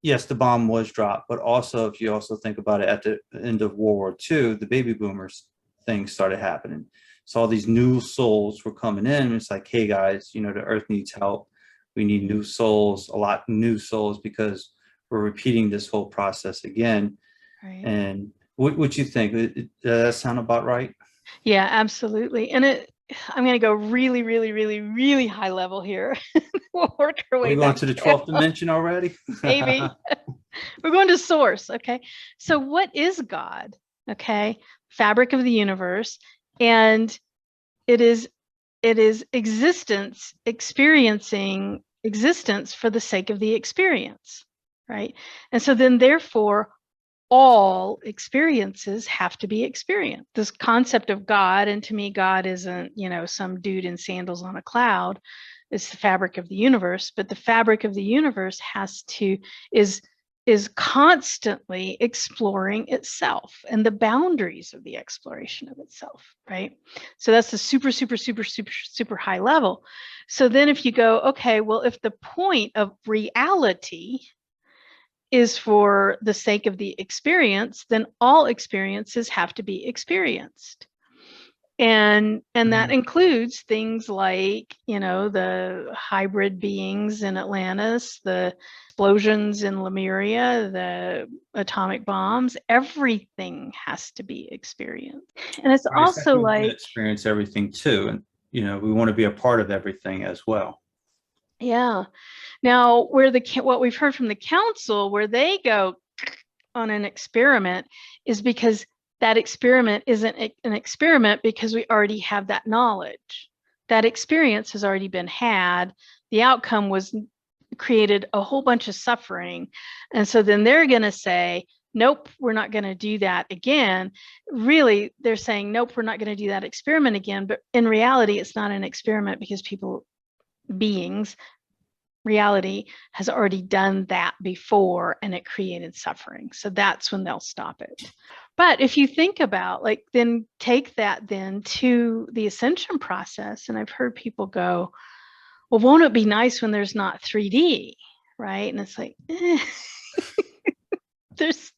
yes, the bomb was dropped, but also if you also think about it, at the end of World War II, the baby boomers things started happening. So all these new souls were coming in. It's like, hey guys, the Earth needs help. We need new souls, a lot of new souls, because we're repeating this whole process again. And what you think? Does that sound about right? Yeah, absolutely. And I'm going to go really, really, really, really high level here. We'll work our Are way we going back to the down. 12th dimension already? Maybe. We're going to source. Okay. So what is God? Okay. Fabric of the universe. And it is existence, experiencing existence for the sake of the experience. Right. And so then therefore all experiences have to be experienced. This concept of God, and to me, God isn't, some dude in sandals on a cloud. It's the fabric of the universe, but the fabric of the universe is constantly exploring itself and the boundaries of the exploration of itself, right? So that's the super, super, super, super, super high level. So then if you go, okay, well, if the point of reality is for the sake of the experience, then all experiences have to be experienced. And that includes things like, the hybrid beings in Atlantis, the explosions in Lemuria, the atomic bombs, everything has to be experienced. And it's Right, also we want to like, experience everything too. And, we want to be a part of everything as well. yeah. Now, what we've heard from the council, where they go on an experiment, is because that experiment isn't an experiment because we already have that knowledge. That experience has already been had. The outcome was created a whole bunch of suffering. And so then they're going to say, nope, we're not going to do that again. Really, they're saying, nope, we're not going to do that experiment again. But in reality, it's not an experiment because reality has already done that before and it created suffering. So that's when they'll stop it. But if you think about, then take that then to the ascension process, and I've heard people go, well, won't it be nice when there's not 3D, right? And it's like, there's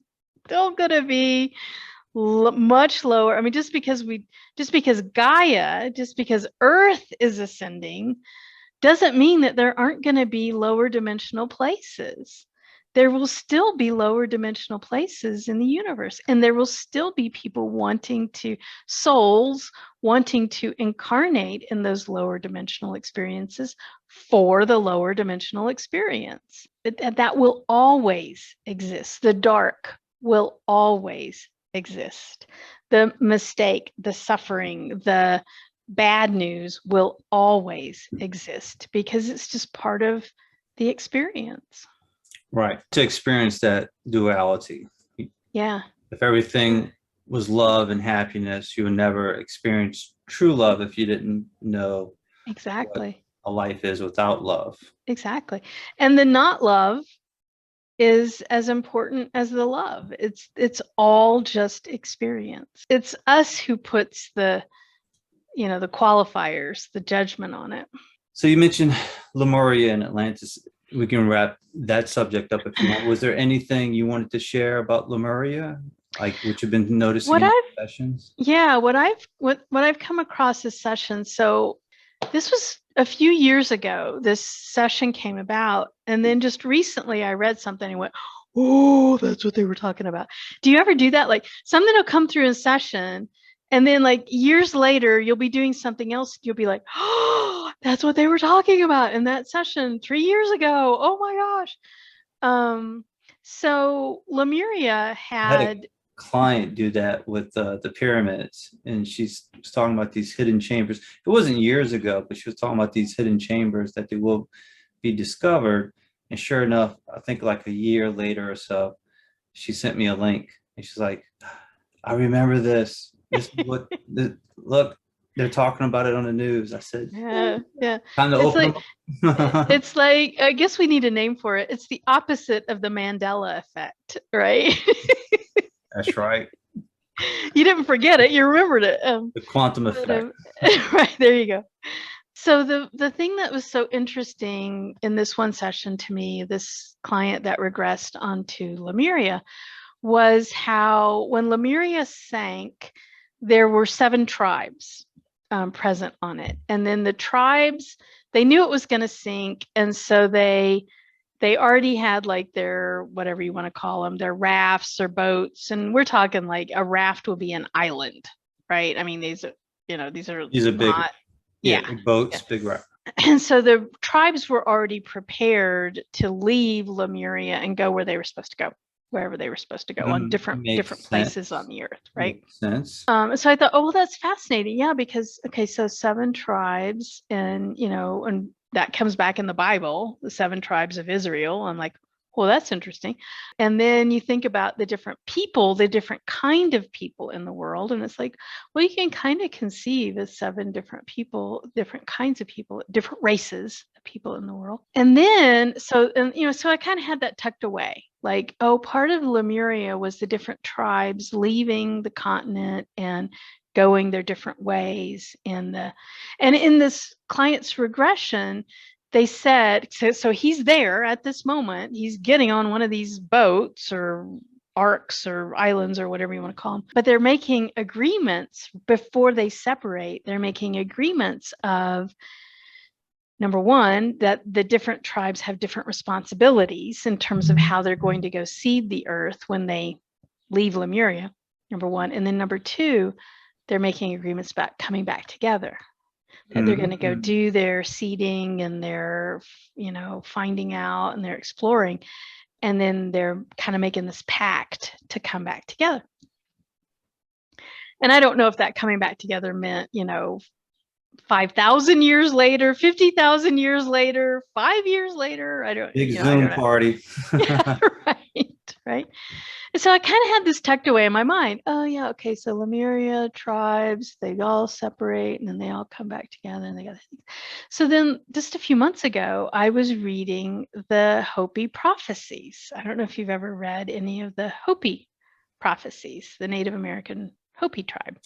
still going to be much lower. I mean, just because Gaia, just because Earth is ascending, doesn't mean that there aren't going to be lower dimensional places. There will still be lower dimensional places in the universe, and there will still be people souls wanting to incarnate in those lower dimensional experiences for the lower dimensional experience. That will always exist. The dark will always exist. The mistake, the suffering, the bad news will always exist because it's just part of the experience. Right. To experience that duality. Yeah. If everything was love and happiness, you would never experience true love if you didn't know Exactly. what a life is without love. Exactly. And the not love is as important as the love. It's all just experience. It's us who puts the qualifiers, the judgment on it. So you mentioned Lemuria and Atlantis. We can wrap that subject up if you want. Was there anything you wanted to share about Lemuria, like what you've been noticing in sessions? Yeah, what I've come across this session. So this was a few years ago. This session came about, and then just recently I read something and went, "Oh, that's what they were talking about." Do you ever do that? Like something will come through in session, and then like years later, you'll be doing something else. You'll be like, "Oh, that's what they were talking about in that session 3 years ago." Oh my gosh. So Lemuria I had a had client do that with the pyramids, and she's talking about these hidden chambers. It wasn't years ago, but she was talking about these hidden chambers that they will be discovered. And sure enough, I think like a year later or so, she sent me a link, and she's like, "I remember this. This is what look. They're talking about it on the news." I said, yeah. "Time to It's open like them." it's like I guess we need a name for it. It's the opposite of the Mandela effect, right? That's right. You didn't forget it, you remembered it. The quantum effect. Right, there you go. So the thing that was so interesting in this one session to me, this client that regressed onto Lemuria, was how when Lemuria sank, there were 7 tribes present on it. And then the tribes, they knew it was going to sink. And so they already had like their, whatever you want to call them, their rafts or boats. And we're talking like a raft will be an island, right? I mean, these are, these are big, not, yeah, yeah. boats, big, right. And so the tribes were already prepared to leave Lemuria and go where they were supposed to go, wherever they were supposed to go, on different places on the earth, right? Makes sense. So I thought, oh, well, that's fascinating. Yeah, because, okay, so 7 tribes, and, and that comes back in the Bible, the 7 tribes of Israel. I'm like, well, that's interesting. And then you think about the different people, the different kind of people in the world. And it's like, well, you can kind of conceive of 7 different people, different kinds of people, different races of people in the world. And then, so I kind of had that tucked away. Like, oh, part of Lemuria was the different tribes leaving the continent and going their different ways. And in this client's regression, they said, so he's there at this moment, he's getting on one of these boats or arcs or islands or whatever you want to call them, but they're making agreements before they separate. They're making agreements of, number one, that the different tribes have different responsibilities in terms of how they're going to go seed the earth when they leave Lemuria, number one. And then number two, they're making agreements about coming back together, that they're going to go do their seeding and their, finding out, and they're exploring. And then they're kind of making this pact to come back together. And I don't know if that coming back together meant, 5,000 years later, 50,000 years later, 5 years later. I don't. Big Zoom party. Yeah, right. And so I kind of had this tucked away in my mind. Oh yeah, okay. So Lemuria tribes, they all separate and then they all come back together and they got. So then, just a few months ago, I was reading the Hopi prophecies. I don't know if you've ever read any of the Hopi prophecies, the Native American Hopi tribe.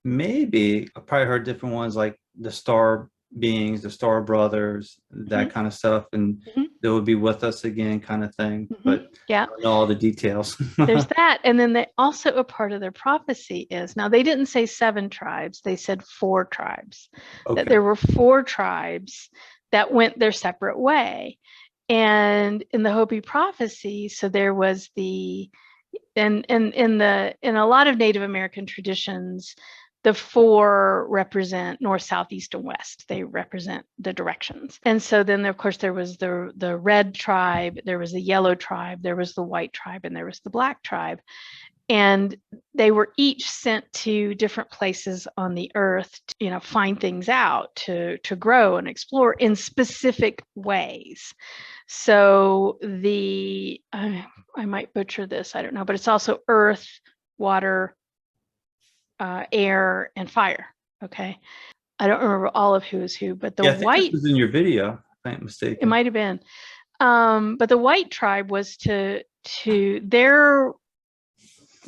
Maybe I probably heard different ones, like the star beings, the star brothers, that kind of stuff, and they would be with us again, kind of thing. But yeah, I don't know all the details. There's that. And then they also, a part of their prophecy is, now they didn't say 7 tribes, they said 4 tribes. Okay. That there were 4 tribes that went their separate way. And in the Hopi prophecy, so there was the, and in a lot of Native American traditions, the 4 represent north, south, east, and west. They represent the directions. And so then, of course, there was the red tribe, there was the yellow tribe, there was the white tribe, and there was the black tribe. And they were each sent to different places on the earth to, find things out, to grow and explore in specific ways. So I might butcher this, I don't know, but it's also earth, water, air, and fire. Okay. I don't remember all of who is who, but the white, I think this was in your video, if I'm not mistaken. It might have been. But the white tribe was to their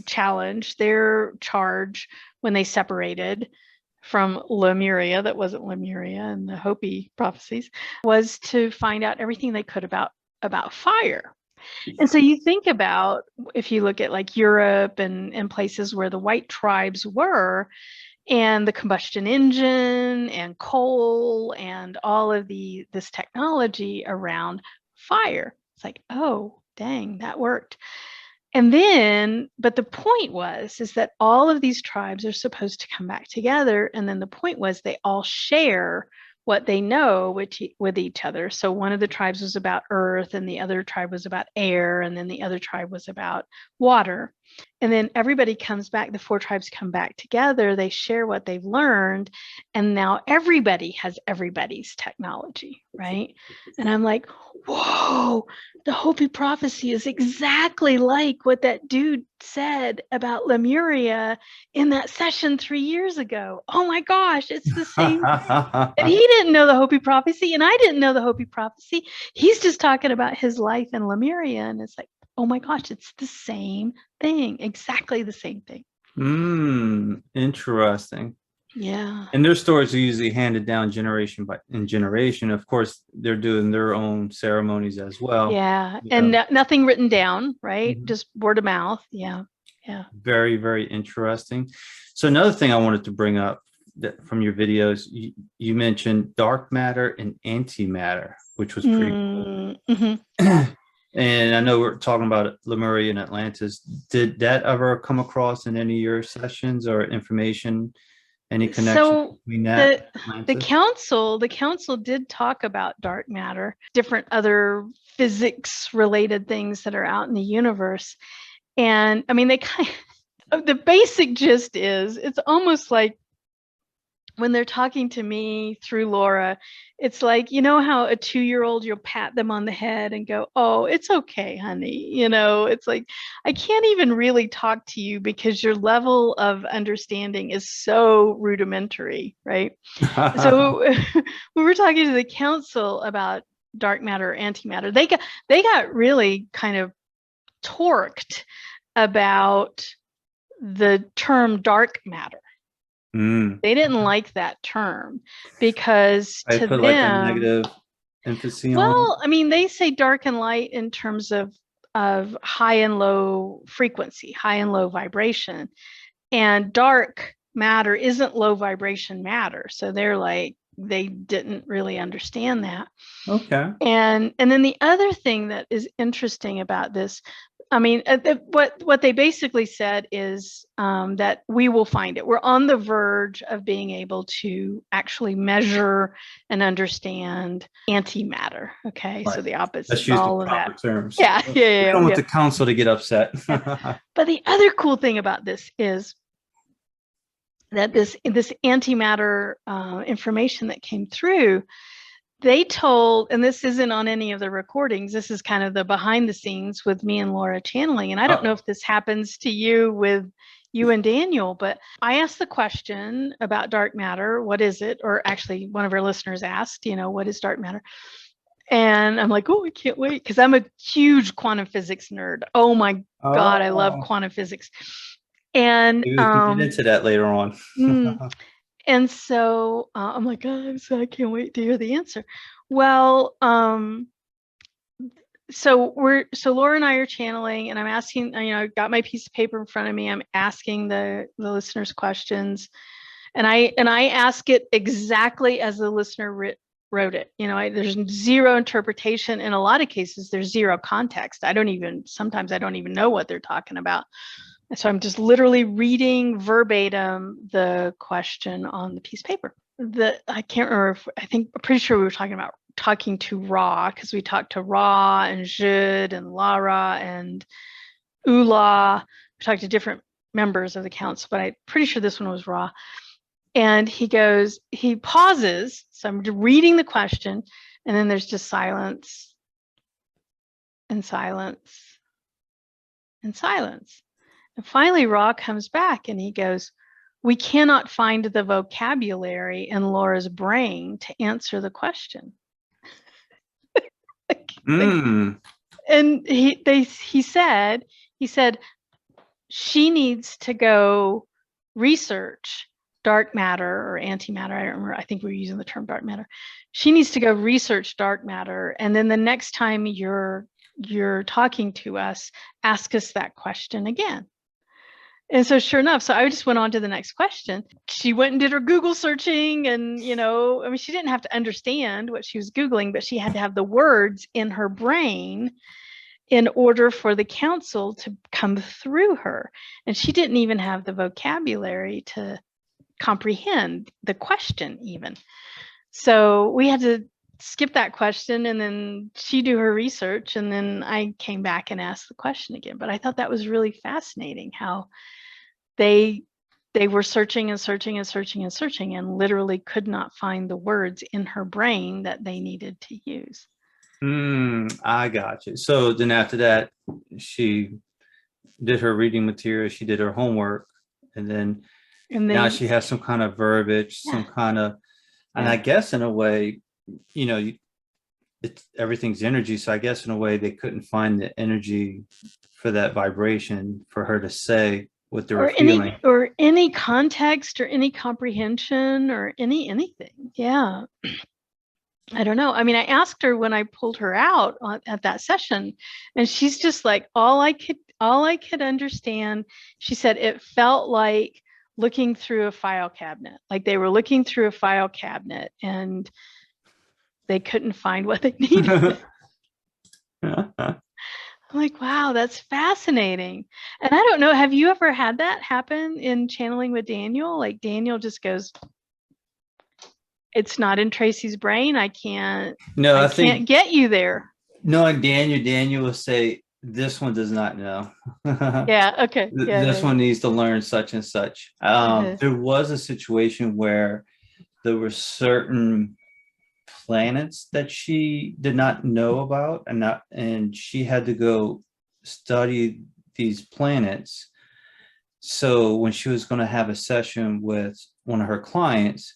challenge, their charge when they separated from Lemuria, that wasn't Lemuria and the Hopi prophecies, was to find out everything they could about fire. And so you think about, if you look at like Europe and places where the white tribes were, and the combustion engine and coal and all of this technology around fire, it's like, oh, dang, that worked. And then, but the point is that all of these tribes are supposed to come back together. And then the point was they all share what they know with each other. So one of the tribes was about earth, and the other tribe was about air, and then the other tribe was about water. And then everybody comes back, the 4 tribes come back together, they share what they've learned, and now everybody has everybody's technology, right? And I'm like, whoa, the Hopi prophecy is exactly like what that dude said about Lemuria in that session 3 years ago. Oh my gosh, it's the same thing. And he didn't know the Hopi prophecy, and I didn't know the Hopi prophecy. He's just talking about his life in Lemuria, and it's like, oh my gosh, it's the same thing, exactly the same thing. Interesting. Yeah. And their stories are usually handed down generation by generation. Of course, they're doing their own ceremonies as well. Yeah, and nothing written down, right? Just word of mouth. Yeah. Very, very interesting. So another thing I wanted to bring up from your videos, you mentioned dark matter and antimatter, which was pretty cool. And I know we're talking about Lemuria and Atlantis. Did that ever come across in any of your sessions or information? Any connection So between that and the Atlantis? council did talk about dark matter, different other physics related things that are out in the universe. And I mean, they kind of, the basic gist is it's almost like when they're talking to me through Laura, it's like, you know how a 2-year-old, you'll pat them on the head and go, oh, it's okay, honey. You know, it's like, I can't even really talk to you because your level of understanding is so rudimentary, right? So we were talking to the council about dark matter or antimatter. They got really kind of torqued about the term dark matter. They didn't like that term because I to put like a them, negative emphasis on it. well, I mean, they say dark and light in terms of high and low frequency, high and low vibration. And dark matter isn't low vibration matter. So they're like, they didn't really understand that. Okay. And then the other thing that is interesting about this, I mean, what they basically said is that we will find it. We're on the verge of being able to actually measure and understand antimatter. Okay, Right. so the opposite Let's of use the all of proper that. terms. Yeah, We yeah, don't yeah, want yeah. the council to get upset. But the other cool thing about this is that this antimatter information that came through, they told, and this isn't on any of the recordings, this is kind of the behind the scenes with me and Laura channeling. And I don't know if this happens to you with you and Daniel, but I asked the question about dark matter, what is it? Or actually one of our listeners asked, you know, what is dark matter? And I'm like, oh, I can't wait, because I'm a huge quantum physics nerd. Oh my God, I love Oh, quantum physics. And maybe we can get into that later on. mm, and so I'm like, oh, so I can't wait to hear the answer. Well, so Laura and I are channeling, and I'm asking, you know, I've got my piece of paper in front of me. I'm asking the listeners questions, and I ask it exactly as the listener wrote it. You know, there's zero interpretation. In a lot of cases, there's zero context. Sometimes I don't even know what they're talking about. So I'm just literally reading verbatim the question on the piece of paper. I can't remember I'm pretty sure we were talking about talking to Ra, because we talked to Ra and Jud and Lara and Ula. We talked to different members of the council, but I'm pretty sure this one was Ra. And he pauses. So I'm reading the question, and then there's just silence and silence and silence. And finally, Ra comes back and he goes, we cannot find the vocabulary in Laura's brain to answer the question. And he said, she needs to go research dark matter or antimatter. I don't remember. I think we were using the term dark matter. She needs to go research dark matter. And then the next time you're talking to us, ask us that question again. And so sure enough, so I just went on to the next question. She went and did her Google searching, and, you know, I mean, she didn't have to understand what she was Googling, but she had to have the words in her brain in order for the council to come through her. And she didn't even have the vocabulary to comprehend the question even. So we had to skip that question, and then she do her research, and then I came back and asked the question again. But I thought that was really fascinating how they were searching and searching and searching and searching and literally could not find the words in her brain that they needed to use. I got you. So then after that, she did her reading material, she did her homework, and then now she has some kind of verbiage, some kind of, and I guess in a way, you know, everything's energy. So I guess in a way they couldn't find the energy for that vibration for her to say what they were feeling. Or any context or any comprehension or anything. Yeah. I don't know. I mean, I asked her when I pulled her out at that session, and she's just like, all I could understand. She said it felt like looking through a file cabinet, like they were looking through a file cabinet and they couldn't find what they needed. I'm like, wow, that's fascinating. And I don't know, have you ever had that happen in channeling with Daniel? Like Daniel just goes, it's not in Tracy's brain. I can't No, I can't think get you there. knowing Daniel will say, this one does not know. Yeah, okay. This one needs to learn such and such. Uh-huh. There was a situation where there were certain planets that she did not know about, and she had to go study these planets. So when she was going to have a session with one of her clients,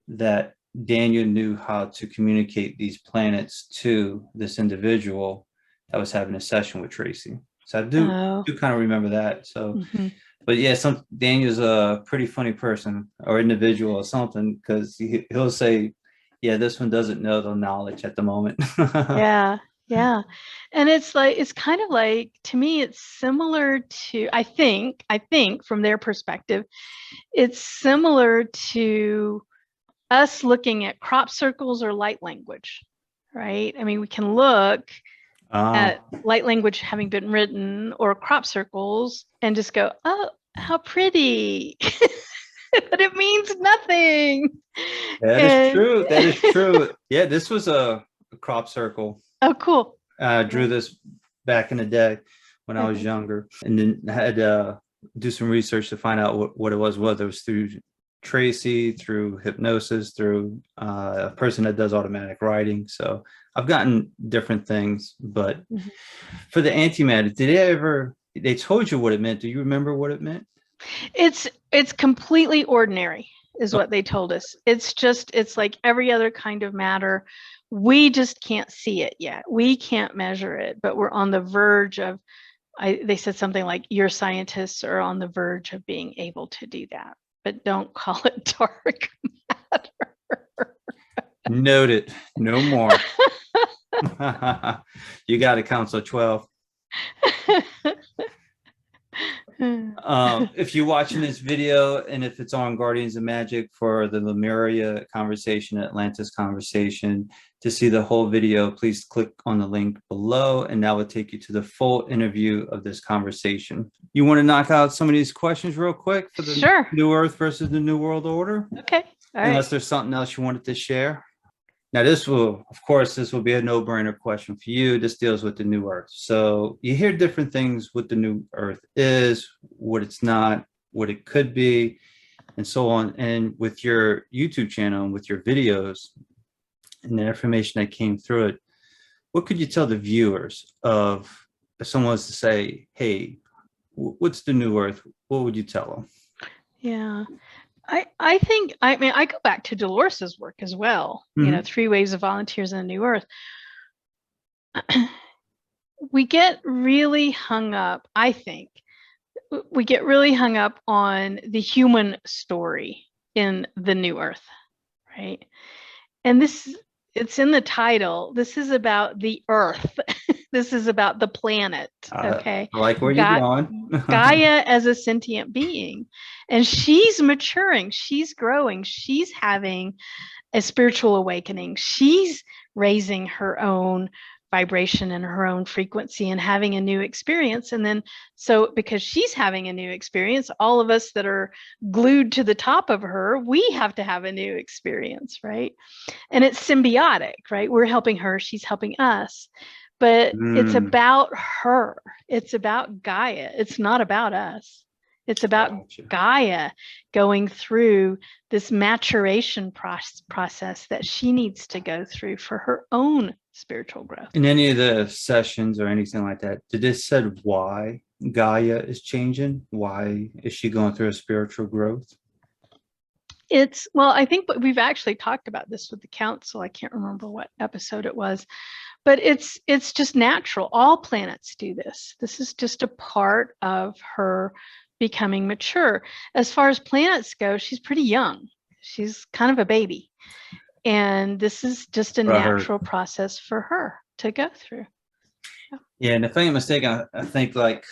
that Daniel knew how to communicate these planets to this individual that was having a session with Tracy. So I do kind of remember that. So, but yeah, Daniel's a pretty funny person or individual or something, because he'll say, yeah, this one doesn't know the knowledge at the moment. Yeah. Yeah. And it's like, it's kind of like, to me, it's similar to, I think from their perspective, it's similar to us looking at crop circles or light language, right? I mean, we can look at light language having been written or crop circles and just go, oh, how pretty. But it means nothing. That is true. That is true. Yeah, this was a crop circle. Oh, cool. I drew this back in the day when I was younger, and then had to do some research to find out what it was, whether it was through Tracy, through hypnosis, through a person that does automatic writing. So I've gotten different things, but for the antimatter, they told you what it meant? Do you remember what it meant? It's completely ordinary, is what they told us. It's like every other kind of matter. We just can't see it yet. We can't measure it, but we're on the verge of, they said something like, your scientists are on the verge of being able to do that, but don't call it dark matter. Noted. No more. You got it, Council 12. If you're watching this video, and if it's on Guardians of Magic for the Lemuria conversation, Atlantis conversation, to see the whole video, please click on the link below, and that will take you to the full interview of this conversation. You want to knock out some of these questions real quick for the New Earth versus the New World Order? Okay. All right. Unless there's something else you wanted to share. Now, this will be a no-brainer question for you. This deals with the New Earth. So you hear different things what the New Earth is, what it's not, what it could be, and so on. And with your YouTube channel and with your videos and the information that came through it, what could you tell the viewers of, if someone was to say, hey, what's the New Earth? What would you tell them? Yeah. I think, I mean, I go back to Dolores's work as well, you know, 3 Waves of Volunteers in the New Earth. We get really hung up, I think, we get really hung up on the human story in the New Earth, right? And it's in the title. This is about the Earth. This is about the planet. Okay. I like where you're going. Gaia as a sentient being. And she's maturing. She's growing. She's having a spiritual awakening. She's raising her own vibration and her own frequency and having a new experience. And then, so because she's having a new experience, all of us that are glued to the top of her, we have to have a new experience, right? And it's symbiotic, right? We're helping her, she's helping us. But it's about her. It's about Gaia. It's not about us. It's about Gaia going through this maturation process that she needs to go through for her own spiritual growth. In any of the sessions or anything like that, did it said why Gaia is changing? Why is she going through a spiritual growth? Well, I think we've actually talked about this with the council. I can't remember what episode it was, but it's just natural. All planets do this. This is just a part of her becoming mature. As far as planets go, she's pretty young. She's kind of a baby. And this is just a natural process for her to go through. Yeah, and if I'm mistaken, I think like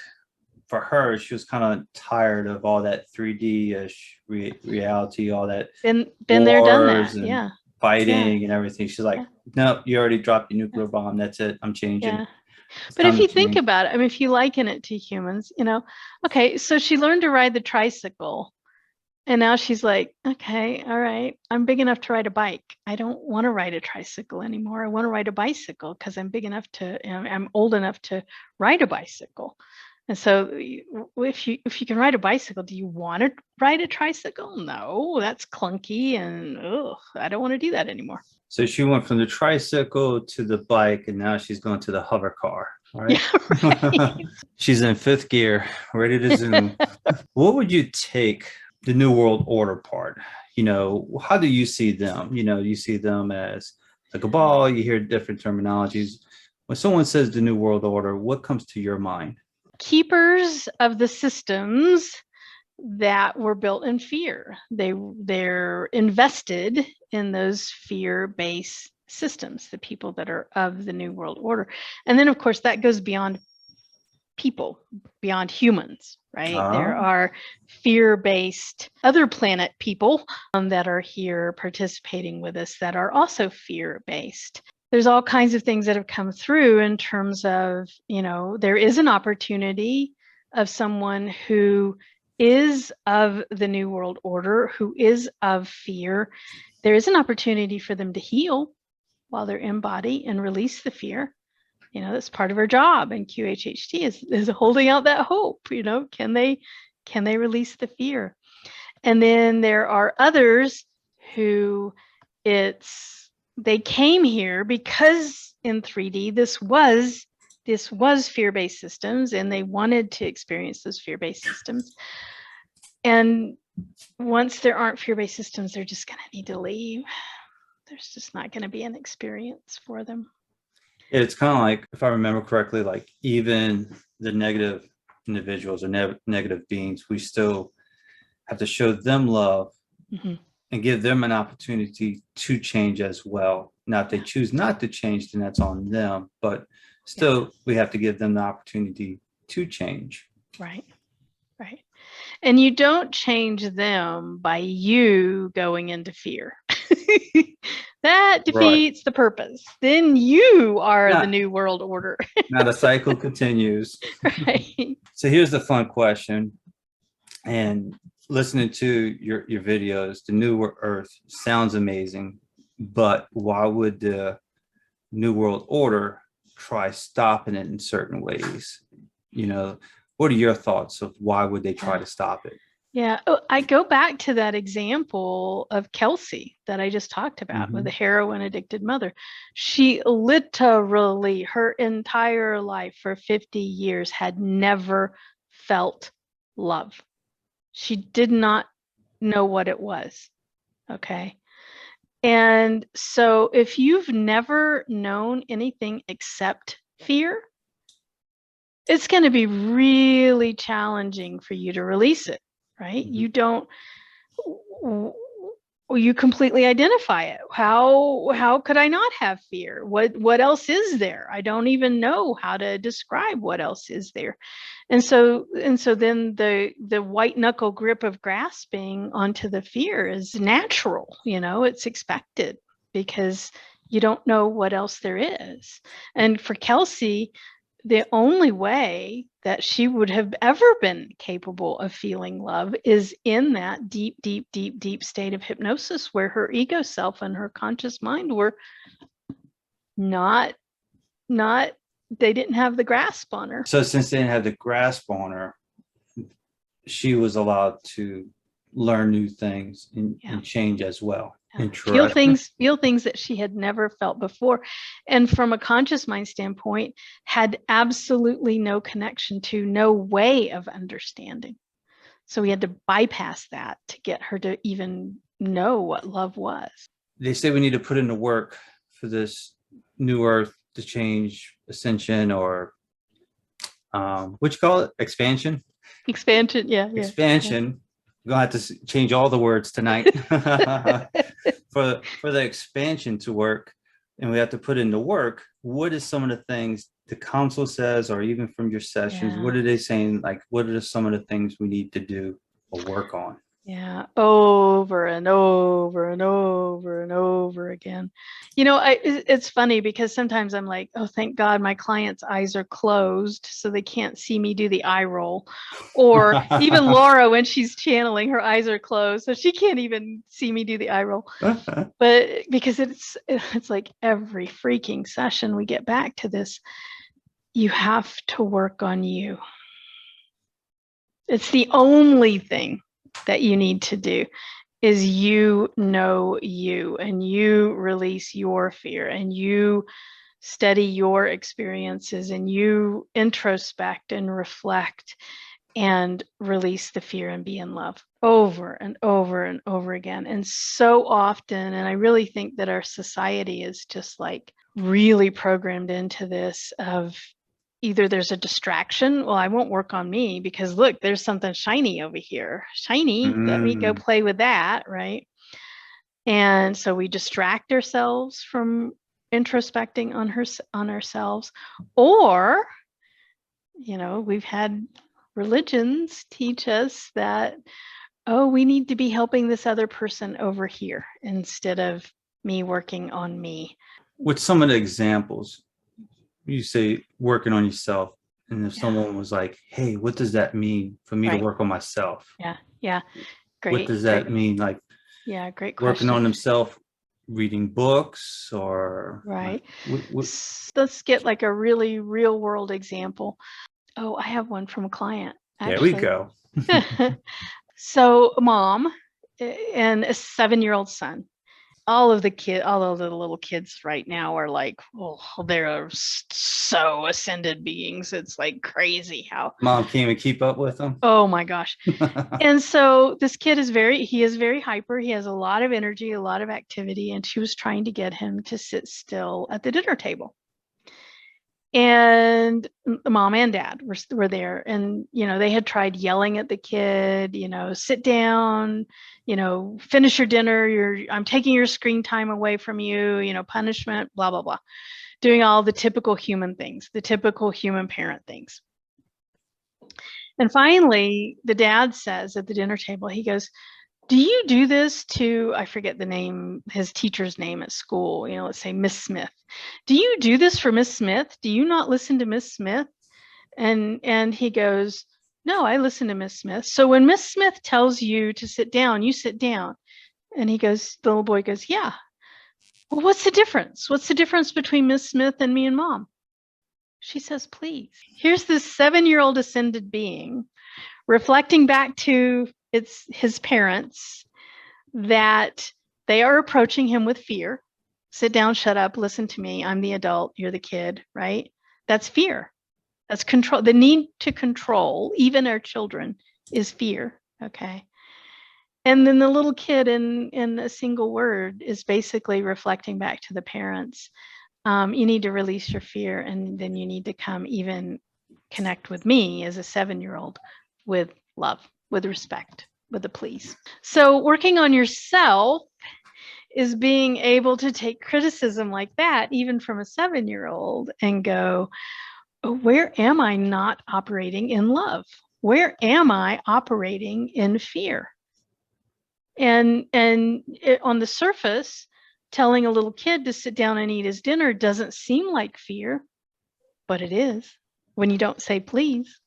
for her, she was kind of tired of all that 3D-ish reality, all that been there, done that, fighting and everything. She's like, nope, you already dropped your nuclear bomb. That's it. I'm changing. But if you think about it, I mean, if you liken it to humans, okay, so she learned to ride the tricycle. And now she's like, okay, all right, I'm big enough to ride a bike. I don't want to ride a tricycle anymore. I want to ride a bicycle because I'm big enough to, I'm old enough to ride a bicycle. And so if you can ride a bicycle, do you want to ride a tricycle? No, that's clunky and I don't want to do that anymore. So she went from the tricycle to the bike, and now she's going to the hover car. Right? Yeah, right. She's in 5th gear, ready to zoom. What would you take the New World Order part? How do you see them? You see them as a cabal, you hear different terminologies. When someone says the New World Order, what comes to your mind? Keepers of the systems that were built in fear. They're invested in those fear-based systems, the people that are of the New World Order. And then, of course, that goes beyond people, beyond humans, right? There are fear-based other planet people that are here participating with us that are also fear-based. There's all kinds of things that have come through in terms of, there is an opportunity of someone who is of the New World Order, who is of fear. There is an opportunity for them to heal while they're in body and release the fear. That's part of our job, and QHHT is holding out that hope. Can they release the fear? And then there are others who they came here because in 3D this was fear-based systems, and they wanted to experience those fear-based systems. And once there aren't fear-based systems, they're just going to need to leave. There's just not going to be an experience for them. It's kind of like, if I remember correctly, like even the negative individuals or negative beings, we still have to show them love and give them an opportunity to change as well. Now, if they choose not to change, then that's on them. But still, we have to give them the opportunity to change. Right. Right. And you don't change them by you going into fear. That defeats the purpose. Then you are the New World Order. Now the cycle continues. Right. So here's the fun question. And listening to your videos, the New Earth sounds amazing, but why would the New World Order try stopping it in certain ways? What are your thoughts of why would they try to stop it? Yeah, I go back to that example of Kelsey that I just talked about with the heroin addicted mother. She literally, her entire life for 50 years had never felt love. She did not know what it was. Okay. And so if you've never known anything except fear, it's going to be really challenging for you to release it. Right? You completely identify it. How could I not have fear? What else is there? I don't even know how to describe what else is there. And so then the white knuckle grip of grasping onto the fear is natural, it's expected because you don't know what else there is. And for Kelsey, the only way that she would have ever been capable of feeling love is in that deep, deep, deep, deep state of hypnosis where her ego self and her conscious mind were not, they didn't have the grasp on her. So since they didn't have the grasp on her, she was allowed to learn new things and change as well. Feel things that she had never felt before, and from a conscious mind standpoint had absolutely no connection to, no way of understanding. So we had to bypass that to get her to even know what love was. They say we need to put in the work for this new earth to change, ascension, or what you call it, expansion. Expansion. We're gonna have to change all the words tonight for the expansion to work, and we have to put in the work. What is some of the things the council says, or even from your sessions? What are they saying? Like, what are some of the things we need to do or work on? Yeah, over and over and over and over again. It's funny because sometimes I'm like, oh, thank God my client's eyes are closed so they can't see me do the eye roll. Or even Laura, when she's channeling, her eyes are closed, so she can't even see me do the eye roll. But because it's like every freaking session we get back to this, you have to work on you. It's the only thing that you need to do is you know you, and you release your fear, and you study your experiences, and you introspect and reflect and release the fear and be in love over and over and over again. And so often, and I really think that our society is just like really programmed into this of either there's a distraction. Well, I won't work on me because look, there's something shiny over here. Shiny, let me go play with that, right? And so we distract ourselves from introspecting on ourselves. Or, we've had religions teach us that, oh, we need to be helping this other person over here instead of me working on me. With some of the examples, you say working on yourself, and if someone was like, hey, what does that mean for me to work on myself? Yeah. Great. What does that mean? Like, great question. Working on themselves, reading books, or right. Like, let's get like a really real world example. Oh, I have one from a client, actually. There we go. So a mom and a 7-year-old son. All of the little kids right now are like, oh, they're so ascended beings. It's like crazy how Mom can't even keep up with them. Oh my gosh. And so this kid is very hyper. He has a lot of energy, a lot of activity, and she was trying to get him to sit still at the dinner table. And mom and dad were there, and they had tried yelling at the kid, sit down, finish your dinner, I'm taking your screen time away from you, punishment, blah blah blah, doing all the typical human things, the typical human parent things. And finally the dad says at the dinner table, he goes, do you do this to, I forget the name, his teacher's name at school, let's say Miss Smith. Do you do this for Miss Smith? Do you not listen to Miss Smith? And he goes, no, I listen to Miss Smith. So when Miss Smith tells you to sit down, you sit down. And the little boy goes, yeah. Well, what's the difference? What's the difference between Miss Smith and me and mom? She says, please. Here's this 7-year-old ascended being reflecting back to his parents, that they are approaching him with fear. Sit down, shut up, listen to me. I'm the adult, you're the kid, right? That's fear. That's control. The need to control, even our children, is fear, okay? And then the little kid in a single word is basically reflecting back to the parents. You need to release your fear, and then you need to come even connect with me as a 7-year-old with love, with respect, with a please. So working on yourself is being able to take criticism like that, even from a 7-year-old, and go, oh, where am I not operating in love? Where am I operating in fear? And on the surface, telling a little kid to sit down and eat his dinner doesn't seem like fear, but it is when you don't say please.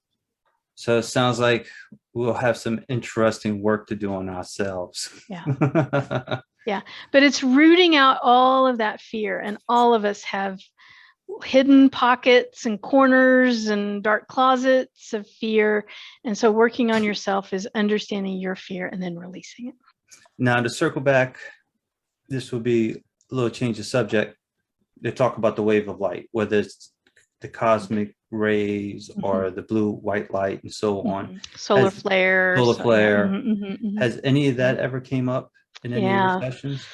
So it sounds like we'll have some interesting work to do on ourselves. Yeah. Yeah. But it's rooting out all of that fear. And all of us have hidden pockets and corners and dark closets of fear. And so working on yourself is understanding your fear and then releasing it. Now, to circle back, this will be a little change of subject. They talk about the wave of light, whether it's the cosmic rays or the blue white light and so on. Solar flare. Has any of that ever came up in any of your sessions?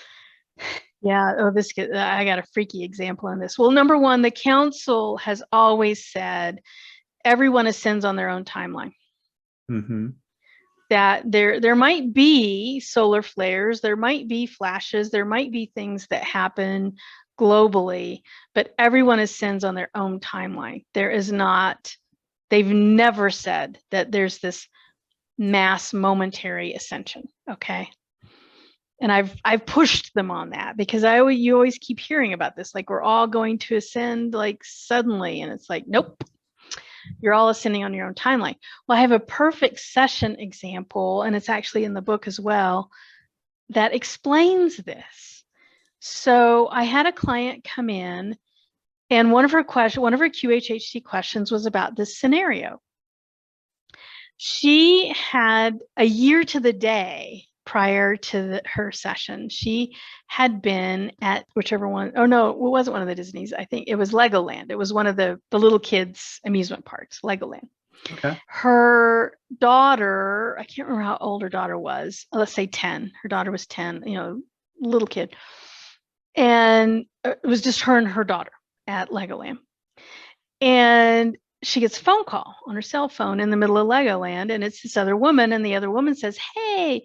Yeah. Oh, I got a freaky example on this. Well, number one, the council has always said everyone ascends on their own timeline. That there might be solar flares, there might be flashes, there might be things that happen globally, but everyone ascends on their own timeline. They've never said that there's this mass momentary ascension, okay? And I've pushed them on that, because you always keep hearing about this, like we're all going to ascend like suddenly, and it's like, nope, you're all ascending on your own timeline. Well, I have a perfect session example, and it's actually in the book as well, that explains this. So I had a client come in, and one of her QHHT questions was about this scenario. She had a year to the day prior to her session. She had been at whichever one, oh no, it wasn't one of the Disneys. I think it was Legoland. It was one of the little kids amusement parks, Legoland. Okay. Her daughter, I can't remember how old her daughter was. Let's say 10. Her daughter was 10, little kid. And it was just her and her daughter at Legoland. And she gets a phone call on her cell phone in the middle of Legoland, and it's this other woman, and the other woman says, "Hey,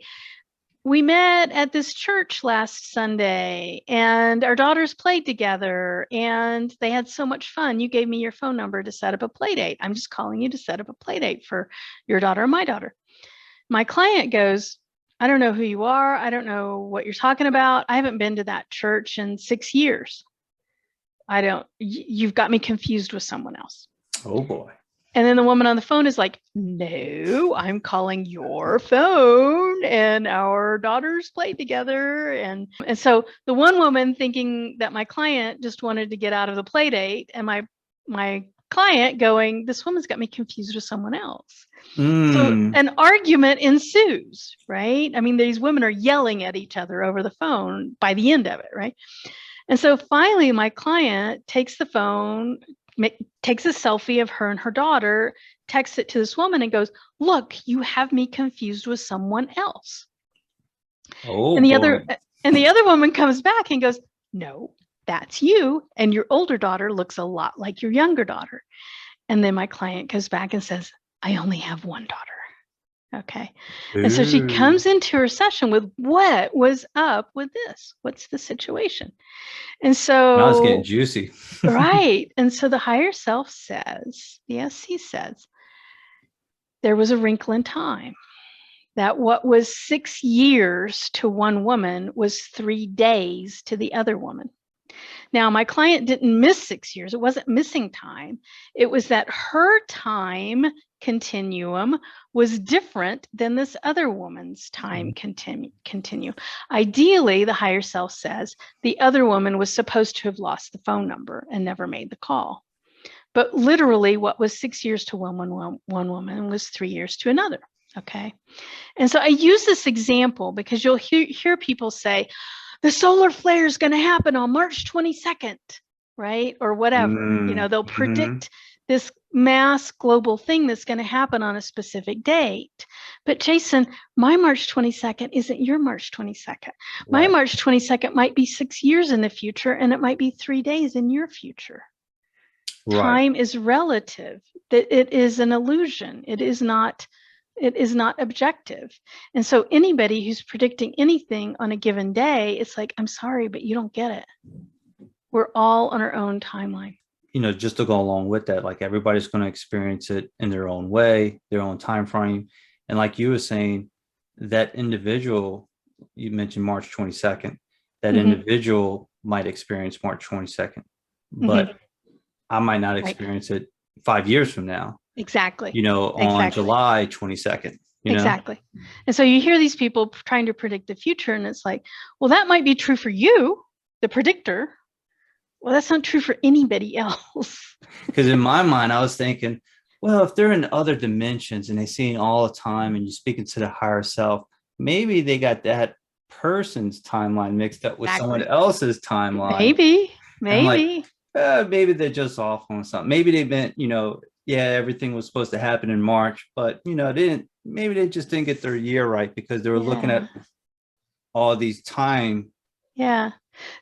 we met at this church last Sunday, and our daughters played together, and they had so much fun. You gave me your phone number to set up a play date. I'm just calling you to set up a play date for your daughter and my daughter." My client goes, "I don't know who you are. I don't know what you're talking about. I haven't been to that church in 6 years. You've got me confused with someone else." Oh boy. And then the woman on the phone is like, "No, I'm calling your phone, and our daughters played together." And so the one woman thinking that my client just wanted to get out of the play date, and my client going, "This woman's got me confused with someone else." So an argument ensues, right? I mean, these women are yelling at each other over the phone by the end of it, right? And so finally, my client takes the phone, takes a selfie of her and her daughter, texts it to this woman and goes, "Look, you have me confused with someone else." Oh, and the boy. other woman comes back and goes, "No, that's you. And your older daughter looks a lot like your younger daughter." And then my client goes back and says, "I only have one daughter." Okay. And so she comes into her session with, what was up with this? What's the situation? And so Now it's getting juicy. right. And so the higher self says, the SC says, there was a wrinkle in time, that what was 6 years to one woman was 3 days to the other woman. Now, my client didn't miss 6 years. It wasn't missing time. It was that her time continuum was different than this other woman's time continue. Ideally, the higher self says the other woman was supposed to have lost the phone number and never made the call. But literally, what was 6 years to one woman was 3 years to another. Okay. And so I use this example because you'll hear people say, the solar flare is going to happen on March 22nd, right? Or whatever. They'll predict this mass global thing that's going to happen on a specific date. But Jason, my March 22nd isn't your March 22nd. My March 22nd might be 6 years in the future, and it might be 3 days in your future. Right. Time is relative. It is an illusion. It is not objective. And so anybody who's predicting anything on a given day, it's like, I'm sorry, but you don't get it. We're all on our own timeline. Just to go along with that, like everybody's going to experience it in their own way, their own time frame. And like you were saying, that individual, you mentioned March 22nd, that individual might experience March 22nd, but I might not experience it 5 years from now. Exactly. On July 22nd. Exactly. And so you hear these people trying to predict the future, and it's like, well, that might be true for you, the predictor. Well, that's not true for anybody else. Because in my mind, I was thinking, well, if they're in other dimensions and they see it all the time and you're speaking to the higher self, maybe they got that person's timeline mixed up with someone else's timeline. Maybe. Like, maybe they're just off on something. Maybe they meant, everything was supposed to happen in March, but maybe they just didn't get their year right because they were looking at all these time. Yeah.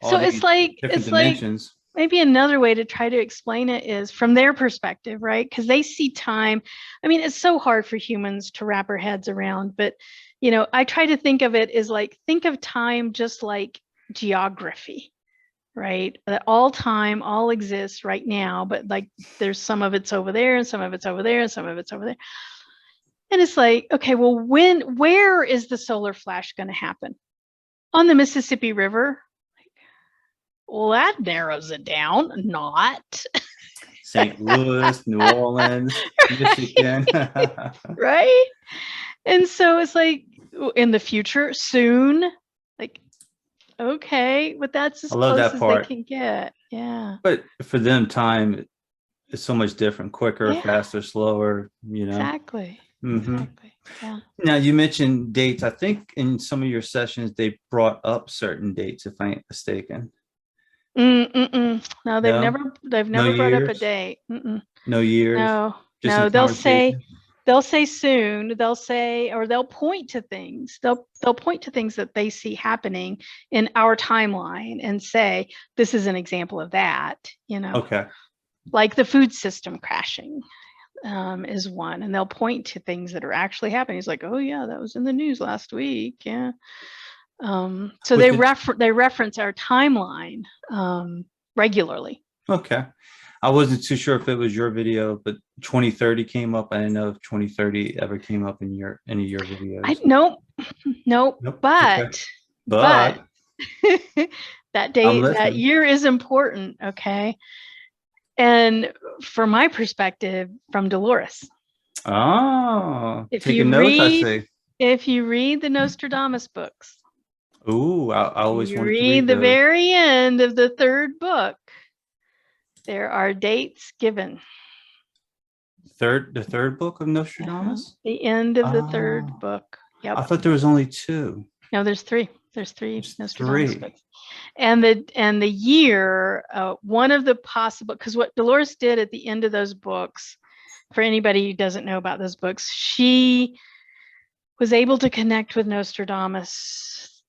So it's like dimensions. Maybe another way to try to explain it is from their perspective, right? Because they see time. I mean, it's so hard for humans to wrap our heads around, but I try to think of it as like, think of time just like geography, right? That all time all exists right now, but like there's some of it's over there and some of it's over there and some of it's over there. And it's like, okay, well, where is the solar flash going to happen? on the Mississippi River. Well, that narrows it down. Not. St. Louis, New Orleans, Michigan. Right? And so it's like in the future, soon, like, okay, but that's as I love close that as they part. can get. Yeah. But for them, time is so much different, quicker, Yeah. faster, slower, you know. Exactly. Mhm. Exactly. Yeah. Now you mentioned dates. I think in some of your sessions they brought up certain dates, if I ain't mistaken. No, No, they've no never brought up a years, date. no years, No, just in no, conversation. they'll say soon, they'll say, or they'll point to things. They'll point to things that they see happening in our timeline and say, this is an example of that, Okay. like the food system crashing. Is one, and they'll point to things that are actually happening. He's like, oh yeah, that was in the news last week. Yeah. So With they the reference our timeline regularly. okay. I wasn't too sure if it was your video, but 2030 came up. I didn't know if 2030 ever came up in any of your videos. Nope, Nope. Okay. but But that I'm date, that listening. year is important. Okay. And from my perspective, from Dolores, Oh, if taking you notes, I read see. the Nostradamus books, Ooh, I always you wanted to read read the those. very end of the third book, there are dates given. The third book of Nostradamus? The end of the third Oh, book. I Yep. thought there was only two. No, there's three. There's three There's Nostradamus three. books. And the year, one of the possible, because what Dolores did at the end of those books, for anybody who doesn't know about those books, she was able to connect with Nostradamus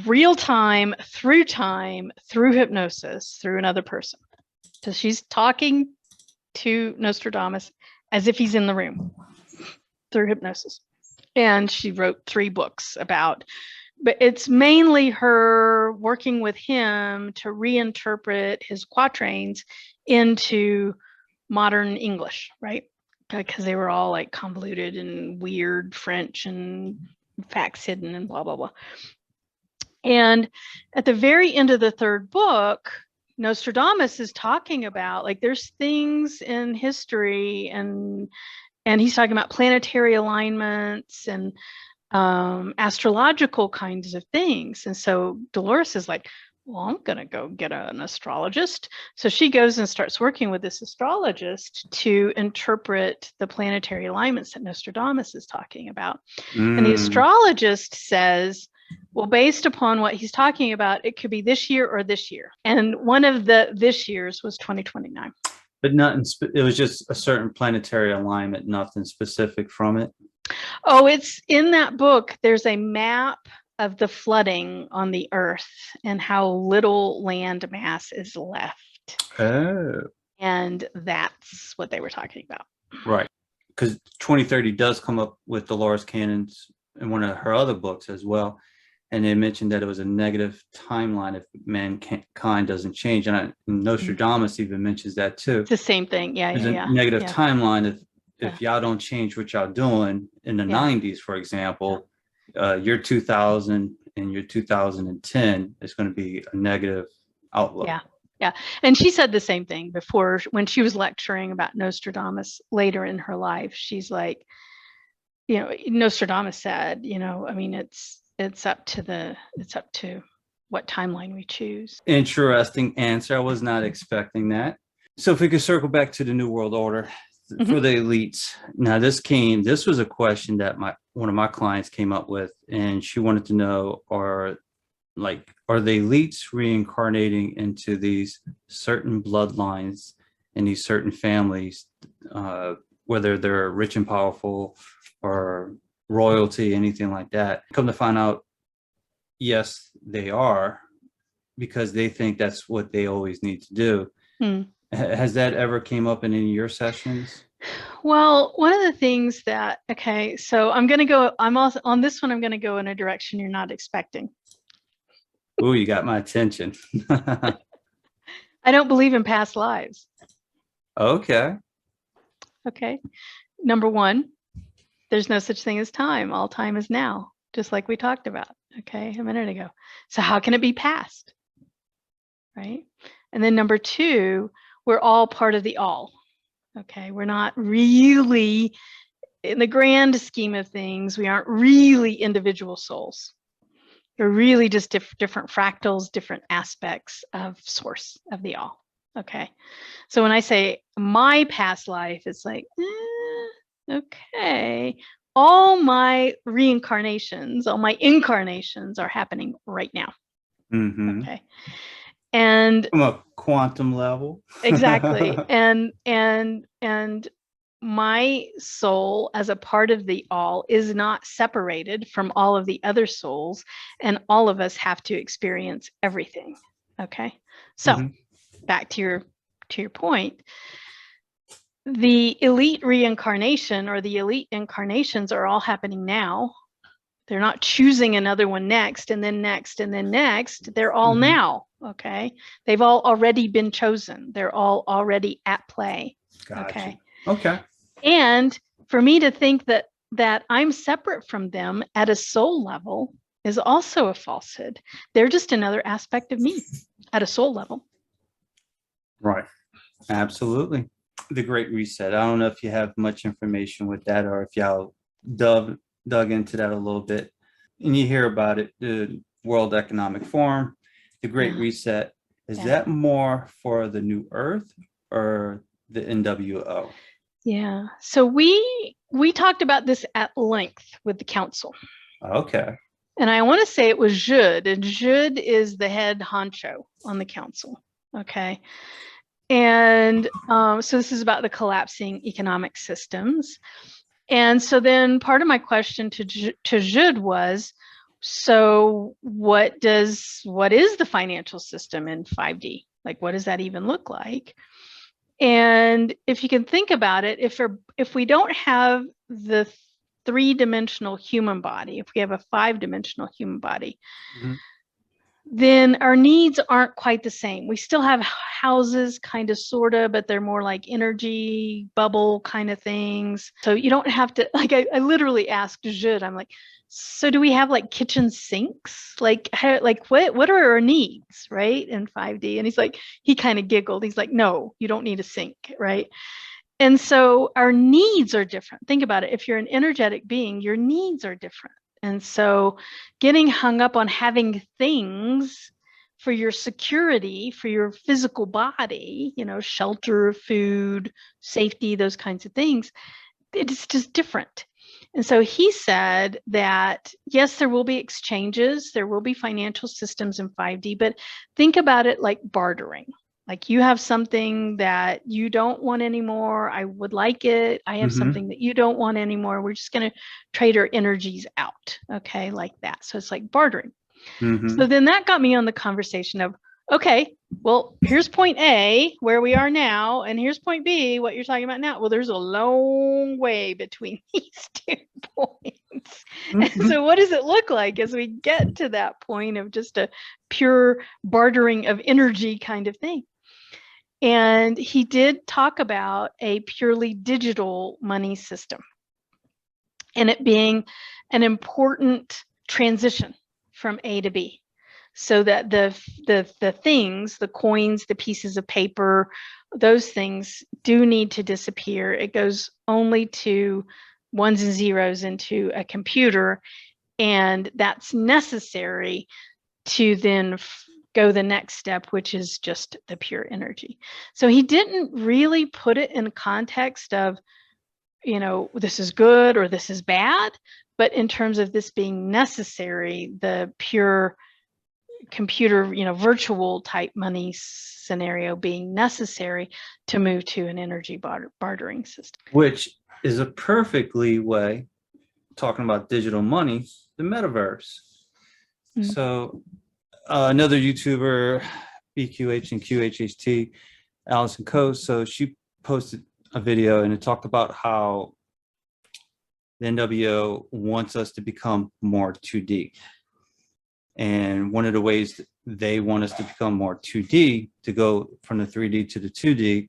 real time, through hypnosis, through another person. So she's talking to Nostradamus as if he's in the room through hypnosis. And she wrote 3 books about, but it's mainly her working with him to reinterpret his quatrains into modern English, right? Because they were all like convoluted and weird French and facts hidden and blah, blah, blah. And at the very end of the third book, Nostradamus is talking about, like, there's things in history, and he's talking about planetary alignments and astrological kinds of things. And so Dolores is like, well, I'm going to go get an astrologist. So she goes and starts working with this astrologist to interpret the planetary alignments that Nostradamus is talking about. And the astrologist says, well, based upon what he's talking about, it could be this year or this year. And one of the this years was 2029. But nothing, it was just a certain planetary alignment, nothing specific from it. Oh, it's in that book. There's a map of the flooding on the earth and how little land mass is left. Oh. And that's what they were talking about. Right. Because 2030 does come up with Dolores Cannon's in one of her other books as well. And they mentioned that it was a negative timeline if mankind doesn't change. And Nostradamus even mentions that too. It's the same thing. Yeah, There's yeah, a negative yeah. timeline if y'all don't change what y'all doing in the 90s, for example, year 2000 and year 2010 is going to be a negative outlook. Yeah. Yeah. And she said the same thing before when she was lecturing about Nostradamus later in her life. She's like, Nostradamus said, I mean, it's up to what timeline we choose. Interesting answer. I was not expecting that. So if we could circle back to the New World Order for the elites. Now this was a question that one of my clients came up with, and she wanted to know, are the elites reincarnating into these certain bloodlines and these certain families, whether they're rich and powerful or royalty, anything like that? Come to find out, yes, they are, because they think that's what they always need to do. Has that ever came up in any of your sessions? Well, one of the things that, so I'm also on this one, I'm going to go in a direction you're not expecting. Ooh, you got my attention. I don't believe in past lives. Okay. Number one, there's no such thing as time. All time is now, just like we talked about. okay, a minute ago. So how can it be past, right? And then number two, we're all part of the all, okay? We're not really, in the grand scheme of things, we aren't really individual souls. They're really just different fractals, different aspects of source of the all, okay? So when I say my past life, it's like, okay, all my reincarnations, all my incarnations are happening right now. Okay. And from a quantum level. exactly. And my soul as a part of the all is not separated from all of the other souls, and all of us have to experience everything. Okay. So back to your point, the elite reincarnation or the elite incarnations are all happening now. They're not choosing another one next and then next and then next. They're all now. Okay. They've all already been chosen. They're all already at play. Gotcha. Okay. Okay. And for me to think that I'm separate from them at a soul level is also a falsehood. They're just another aspect of me at a soul level. Right. Absolutely. The Great Reset. I don't know if you have much information with that, or if y'all dug into that a little bit. And you hear about it, the World Economic Forum, the Great Reset. Is that more for the New Earth or the N.W.O? Yeah. So we talked about this at length with the council. Okay. And I want to say it was Jude, and Jude is the head honcho on the council. Okay. And so this is about the collapsing economic systems. And so then part of my question to Jude was, so what is the financial system in 5D? Like, what does that even look like? And if you can think about it, if we don't have the three-dimensional human body, if we have a five-dimensional human body, then our needs aren't quite the same. We still have houses, kind of, sort of, but they're more like energy bubble kind of things. So you don't have to, like, I literally asked Jude, I'm like, so do we have like kitchen sinks? Like what are our needs, right, in 5D? And he's like, he kind of giggled. He's like, no, you don't need a sink, right? And so our needs are different. Think about it. If you're an energetic being, your needs are different. And so getting hung up on having things for your security, for your physical body, shelter, food, safety, those kinds of things, it's just different. And so he said that, yes, there will be exchanges, there will be financial systems in 5D, but think about it like bartering. Like, you have something that you don't want anymore. I would like it. I have something that you don't want anymore. We're just going to trade our energies out. Okay. Like that. So it's like bartering. So then that got me on the conversation of, okay, well, here's point A, where we are now, and here's point B, what you're talking about now. Well, there's a long way between these 2 points. And so what does it look like as we get to that point of just a pure bartering of energy kind of thing? And he did talk about a purely digital money system and it being an important transition from A to B, so that the things, the coins, the pieces of paper, those things do need to disappear. It goes only to ones and zeros into a computer, and that's necessary to then go the next step, which is just the pure energy. So he didn't really put it in context of, this is good or this is bad, but in terms of this being necessary, the pure computer, virtual type money scenario being necessary to move to an energy bartering system. Which is a perfectly way, talking about digital money, the metaverse. So another YouTuber, BQH and QHHT, Allison Coase, so she posted a video and it talked about how the N.W.O wants us to become more 2D. And one of the ways that they want us to become more 2D, to go from the 3D to the 2D,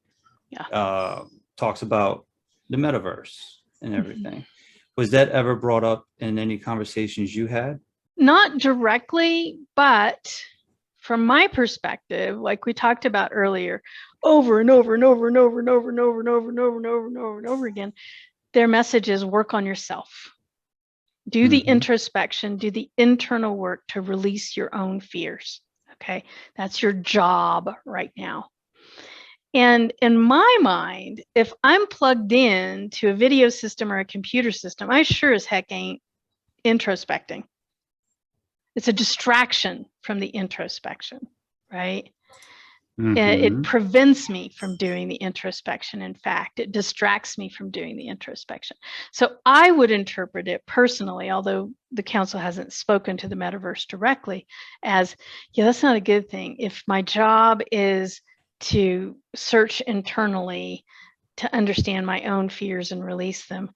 talks about the metaverse and everything. Was that ever brought up in any conversations you had? Not directly, but from my perspective, like we talked about earlier, over and over and over and over and over and over and over and over and over and over and over again, their message is work on yourself. Do the introspection, do the internal work to release your own fears. Okay, that's your job right now. And in my mind, if I'm plugged in to a video system or a computer system, I sure as heck ain't introspecting. It's a distraction from the introspection, right? It prevents me from doing the introspection. In fact, it distracts me from doing the introspection. So I would interpret it personally, although the council hasn't spoken to the metaverse directly, as, yeah, that's not a good thing. If my job is to search internally to understand my own fears and release them,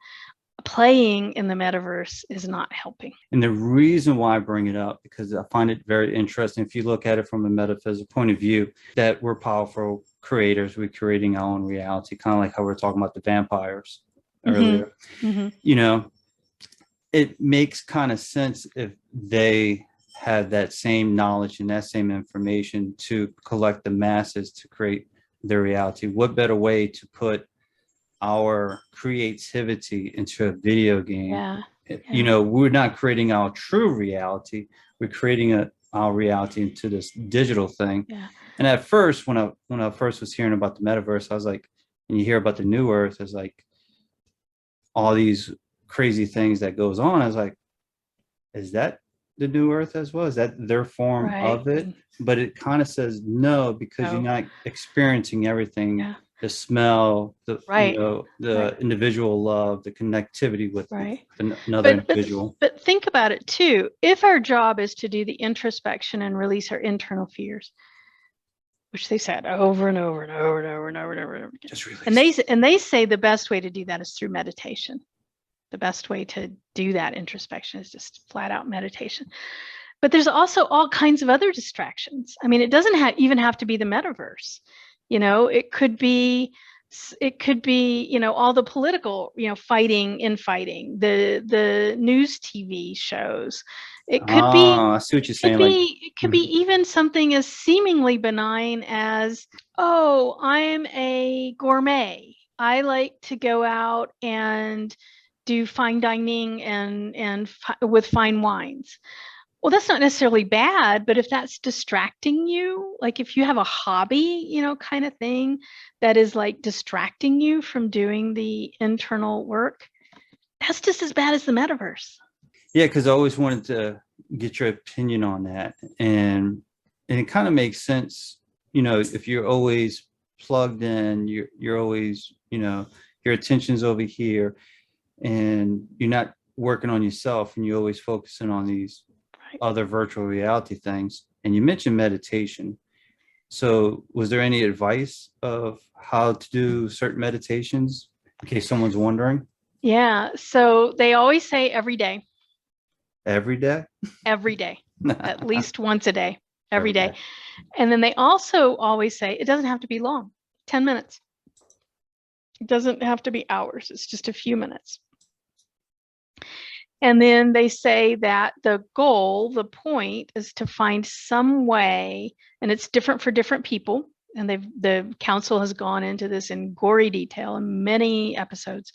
playing in the metaverse is not helping. And the reason why I bring it up, because I find it very interesting, if you look at it from a metaphysical point of view, that we're powerful creators, we're creating our own reality, kind of like how we were talking about the vampires earlier. You know, it makes kind of sense if they have that same knowledge and that same information to collect the masses to create their reality. What better way to put our creativity into a video game? You know, we're not creating our true reality, we're creating our reality into this digital thing. And at first, when I first was hearing about the metaverse, I was like, and you hear about the new earth, it's like all these crazy things that goes on. I was like, is that the new earth as well? Is that their form of it? But it kind of says no, because you're not experiencing everything. The smell, the you know, the individual love, the connectivity with another individual. But think about it too. If our job is to do the introspection and release our internal fears, which they said over and over and over and over and over and over and over again, and they say the best way to do that is through meditation. The best way to do that introspection is just flat out meditation. But there's also all kinds of other distractions. I mean, it doesn't even have to be the metaverse. You know, it could be, you know, all the political, you know, infighting, the news TV shows. It could be, I see what you're saying. It could be even something as seemingly benign as, oh, I'm a gourmet. I like to go out and do fine dining and with fine wines. Well, that's not necessarily bad, but if that's distracting you, like if you have a hobby, you know, kind of thing that is like distracting you from doing the internal work, that's just as bad as the metaverse. Yeah, because I always wanted to get your opinion on that. And it kind of makes sense, you know, if you're always plugged in, you're always, you know, your attention's over here and you're not working on yourself and you're always focusing on these other virtual reality things. And you mentioned meditation. So was there any advice of how to do certain meditations in case someone's wondering? Yeah. So they always say every day. Every day? Every day. At least once a day. Every day. And then they also always say it doesn't have to be long. 10 minutes. It doesn't have to be hours. It's just a few minutes. And then they say that the goal, the point, is to find some way, and it's different for different people. And the council has gone into this in gory detail in many episodes.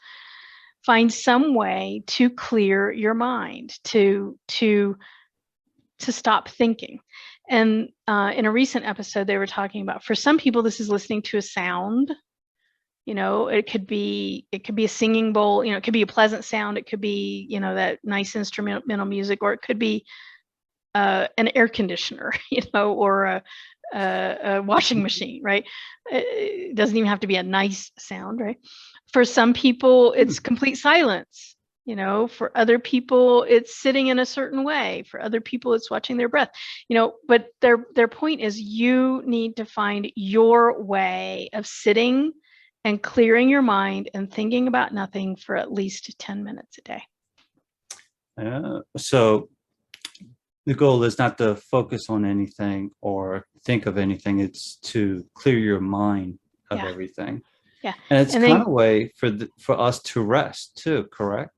Find some way to clear your mind, to stop thinking. And in a recent episode, they were talking about, for some people, this is listening to a sound. You know, it could be a singing bowl, you know, it could be a pleasant sound. It could be, you know, that nice instrumental music, or it could be an air conditioner, you know, or a washing machine, right? It doesn't even have to be a nice sound, right? For some people, it's complete silence. You know, for other people, it's sitting in a certain way. For other people, it's watching their breath, you know, but their point is you need to find your way of sitting and clearing your mind and thinking about nothing for at least 10 minutes a day. So the goal is not to focus on anything or think of anything. It's to clear your mind of everything. Yeah. And it's kind of a way for us to rest too, correct?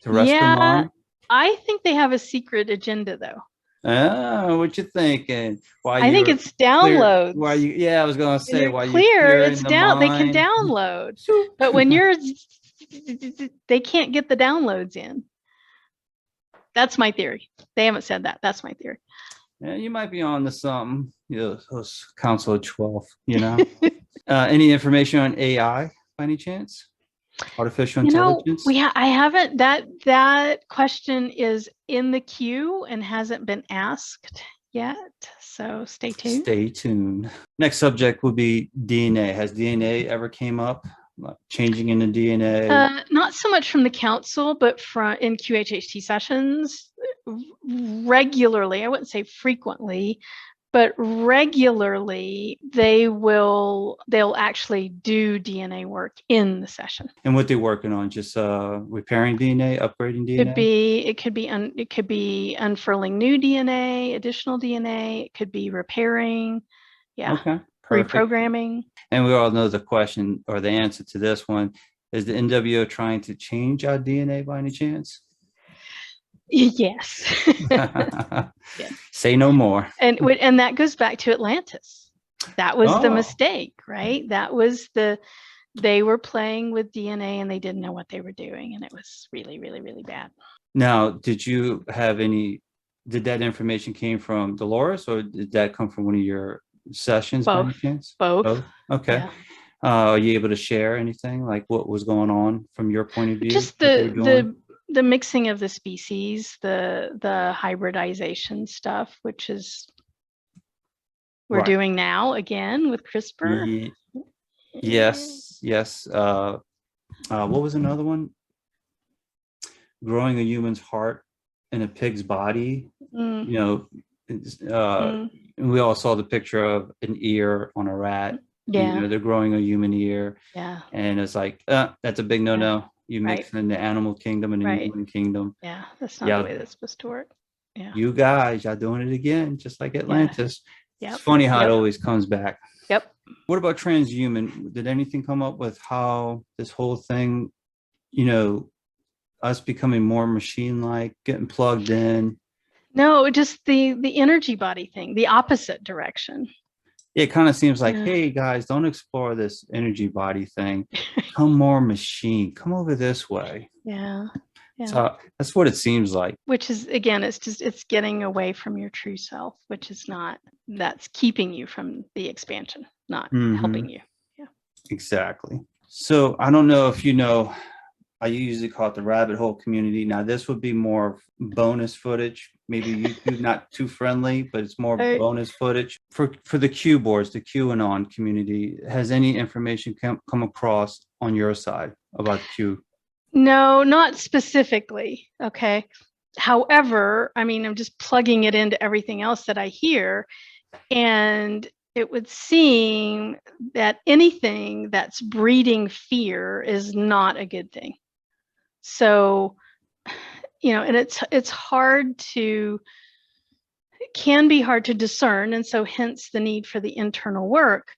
To rest the mind. I think they have a secret agenda, though. What you thinking? Why I think you're it's clear? downloads. Why you? Yeah, I was gonna When say you're why you clear, clearing it's the down. They can mind. download, Shoot. but when you're, they can't get the downloads in. That's my theory. They haven't said that. That's my theory. Yeah, you might be on to something. Those Council of 12, you know. Any information on AI by any chance? Artificial intelligence? I haven't, that question is in the queue and hasn't been asked yet. So stay tuned. Stay tuned. Next subject will be DNA. Has DNA ever came up? Changing in the DNA? Not so much from the council, but in QHHT sessions regularly. I wouldn't say frequently, but regularly they'll actually do DNA work in the session. And what they're working on? Just repairing DNA, upgrading DNA? It could be unfurling new DNA, additional DNA. It could be repairing. Yeah. Okay. Perfect. Reprogramming. And we all know the question or the answer to this one. Is the N.W.O trying to change our DNA by any chance? Yes. Yes. Say no more. And that goes back to Atlantis. That was the mistake, right? That was they were playing with DNA and they didn't know what they were doing. And it was really, really, really bad. Now, did that information came from Dolores, or did that come from one of your sessions? Both. By any chance? Both. Okay. Yeah. Are you able to share anything like what was going on from your point of view? Just the mixing of the species, the hybridization stuff, which is we're doing now again with CRISPR. Yes. What was another one? Growing a human's heart in a pig's body. You know, we all saw the picture of an ear on a rat. Yeah. You know, they're growing a human ear. Yeah. And it's like, that's a big no-no. Yeah. You mix in the animal kingdom and the human kingdom. Yeah, that's not the way that's supposed to work. Yeah. You guys, y'all doing it again, just like Atlantis. Yeah. It's funny how it always comes back. Yep. What about transhuman? Did anything come up with how this whole thing, you know, us becoming more machine-like, getting plugged in? No, just the energy body thing, the opposite direction. It kind of seems like, hey guys, don't explore this energy body thing. Come more machine. Come over this way. Yeah. Yeah. So that's what it seems like. Which is, again, it's getting away from your true self, which is that's keeping you from the expansion, not helping you. Yeah. Exactly. So I don't know if you know, I usually call it the rabbit hole community. Now this would be more bonus footage, maybe YouTube not too friendly, but it's more bonus footage for the Q boards, the QAnon community. Has any information come across on your side about Q? No, not specifically. Okay. However, I mean, I'm just plugging it into everything else that I hear, and it would seem that anything that's breeding fear is not a good thing. So, you know, and it can be hard to discern, and so hence the need for the internal work.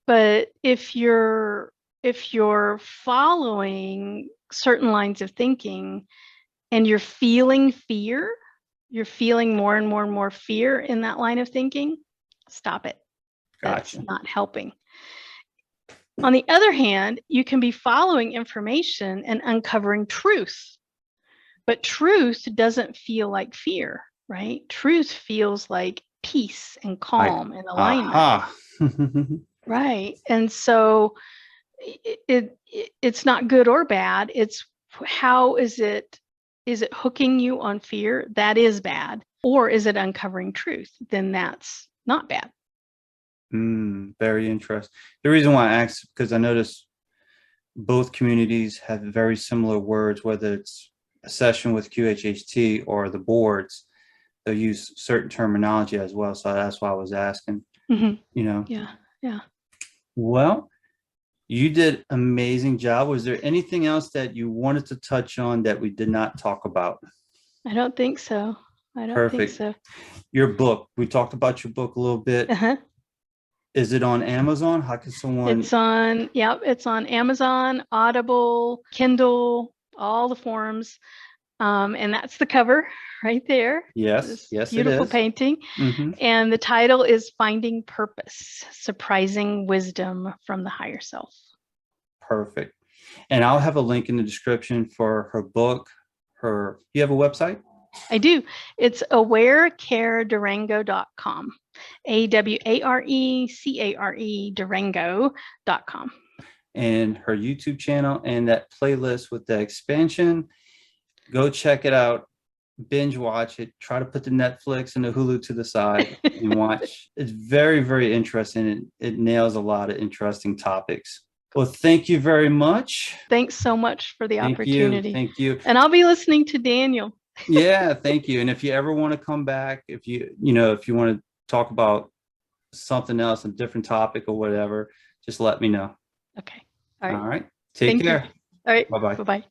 But if you're following certain lines of thinking and you're feeling fear, you're feeling more and more and more fear in that line of thinking, stop it. Gotcha. That's not helping. On the other hand, you can be following information and uncovering truth, but truth doesn't feel like fear, right? Truth feels like peace and calm and alignment. Right. And so it's not good or bad. It's how is it hooking you on fear? That is bad. Or is it uncovering truth? Then that's not bad. Very interesting. The reason why I asked, because I noticed both communities have very similar words, whether it's a session with QHHT or the boards, they'll use certain terminology as well. So that's why I was asking, you know. Yeah. Well, you did an amazing job. Was there anything else that you wanted to touch on that we did not talk about? I don't think so. Perfect. Your book, we talked about your book a little bit. Is it on Amazon? How can someone? It's on Amazon, Audible, Kindle, all the forums. And that's the cover right there. Yes, This yes, beautiful it is. painting. Mm-hmm. And the title is Finding Purpose, Surprising Wisdom from the Higher Self. Perfect. And I'll have a link in the description for her book. You have a website? I do. It's awarecaredurango.com. AWARECARE Durango.com. And her YouTube channel and that playlist with the expansion. Go check it out. Binge watch it. Try to put the Netflix and the Hulu to the side and watch. It's very, very interesting. It nails a lot of interesting topics. Well, thank you very much. Thanks so much for the opportunity. Thank you. And I'll be listening to Daniel. Yeah, thank you. And if you ever want to come back, if you want to talk about something else, a different topic or whatever, just let me know. Okay. All right. All right. Take care. All right. Bye-bye. Bye-bye.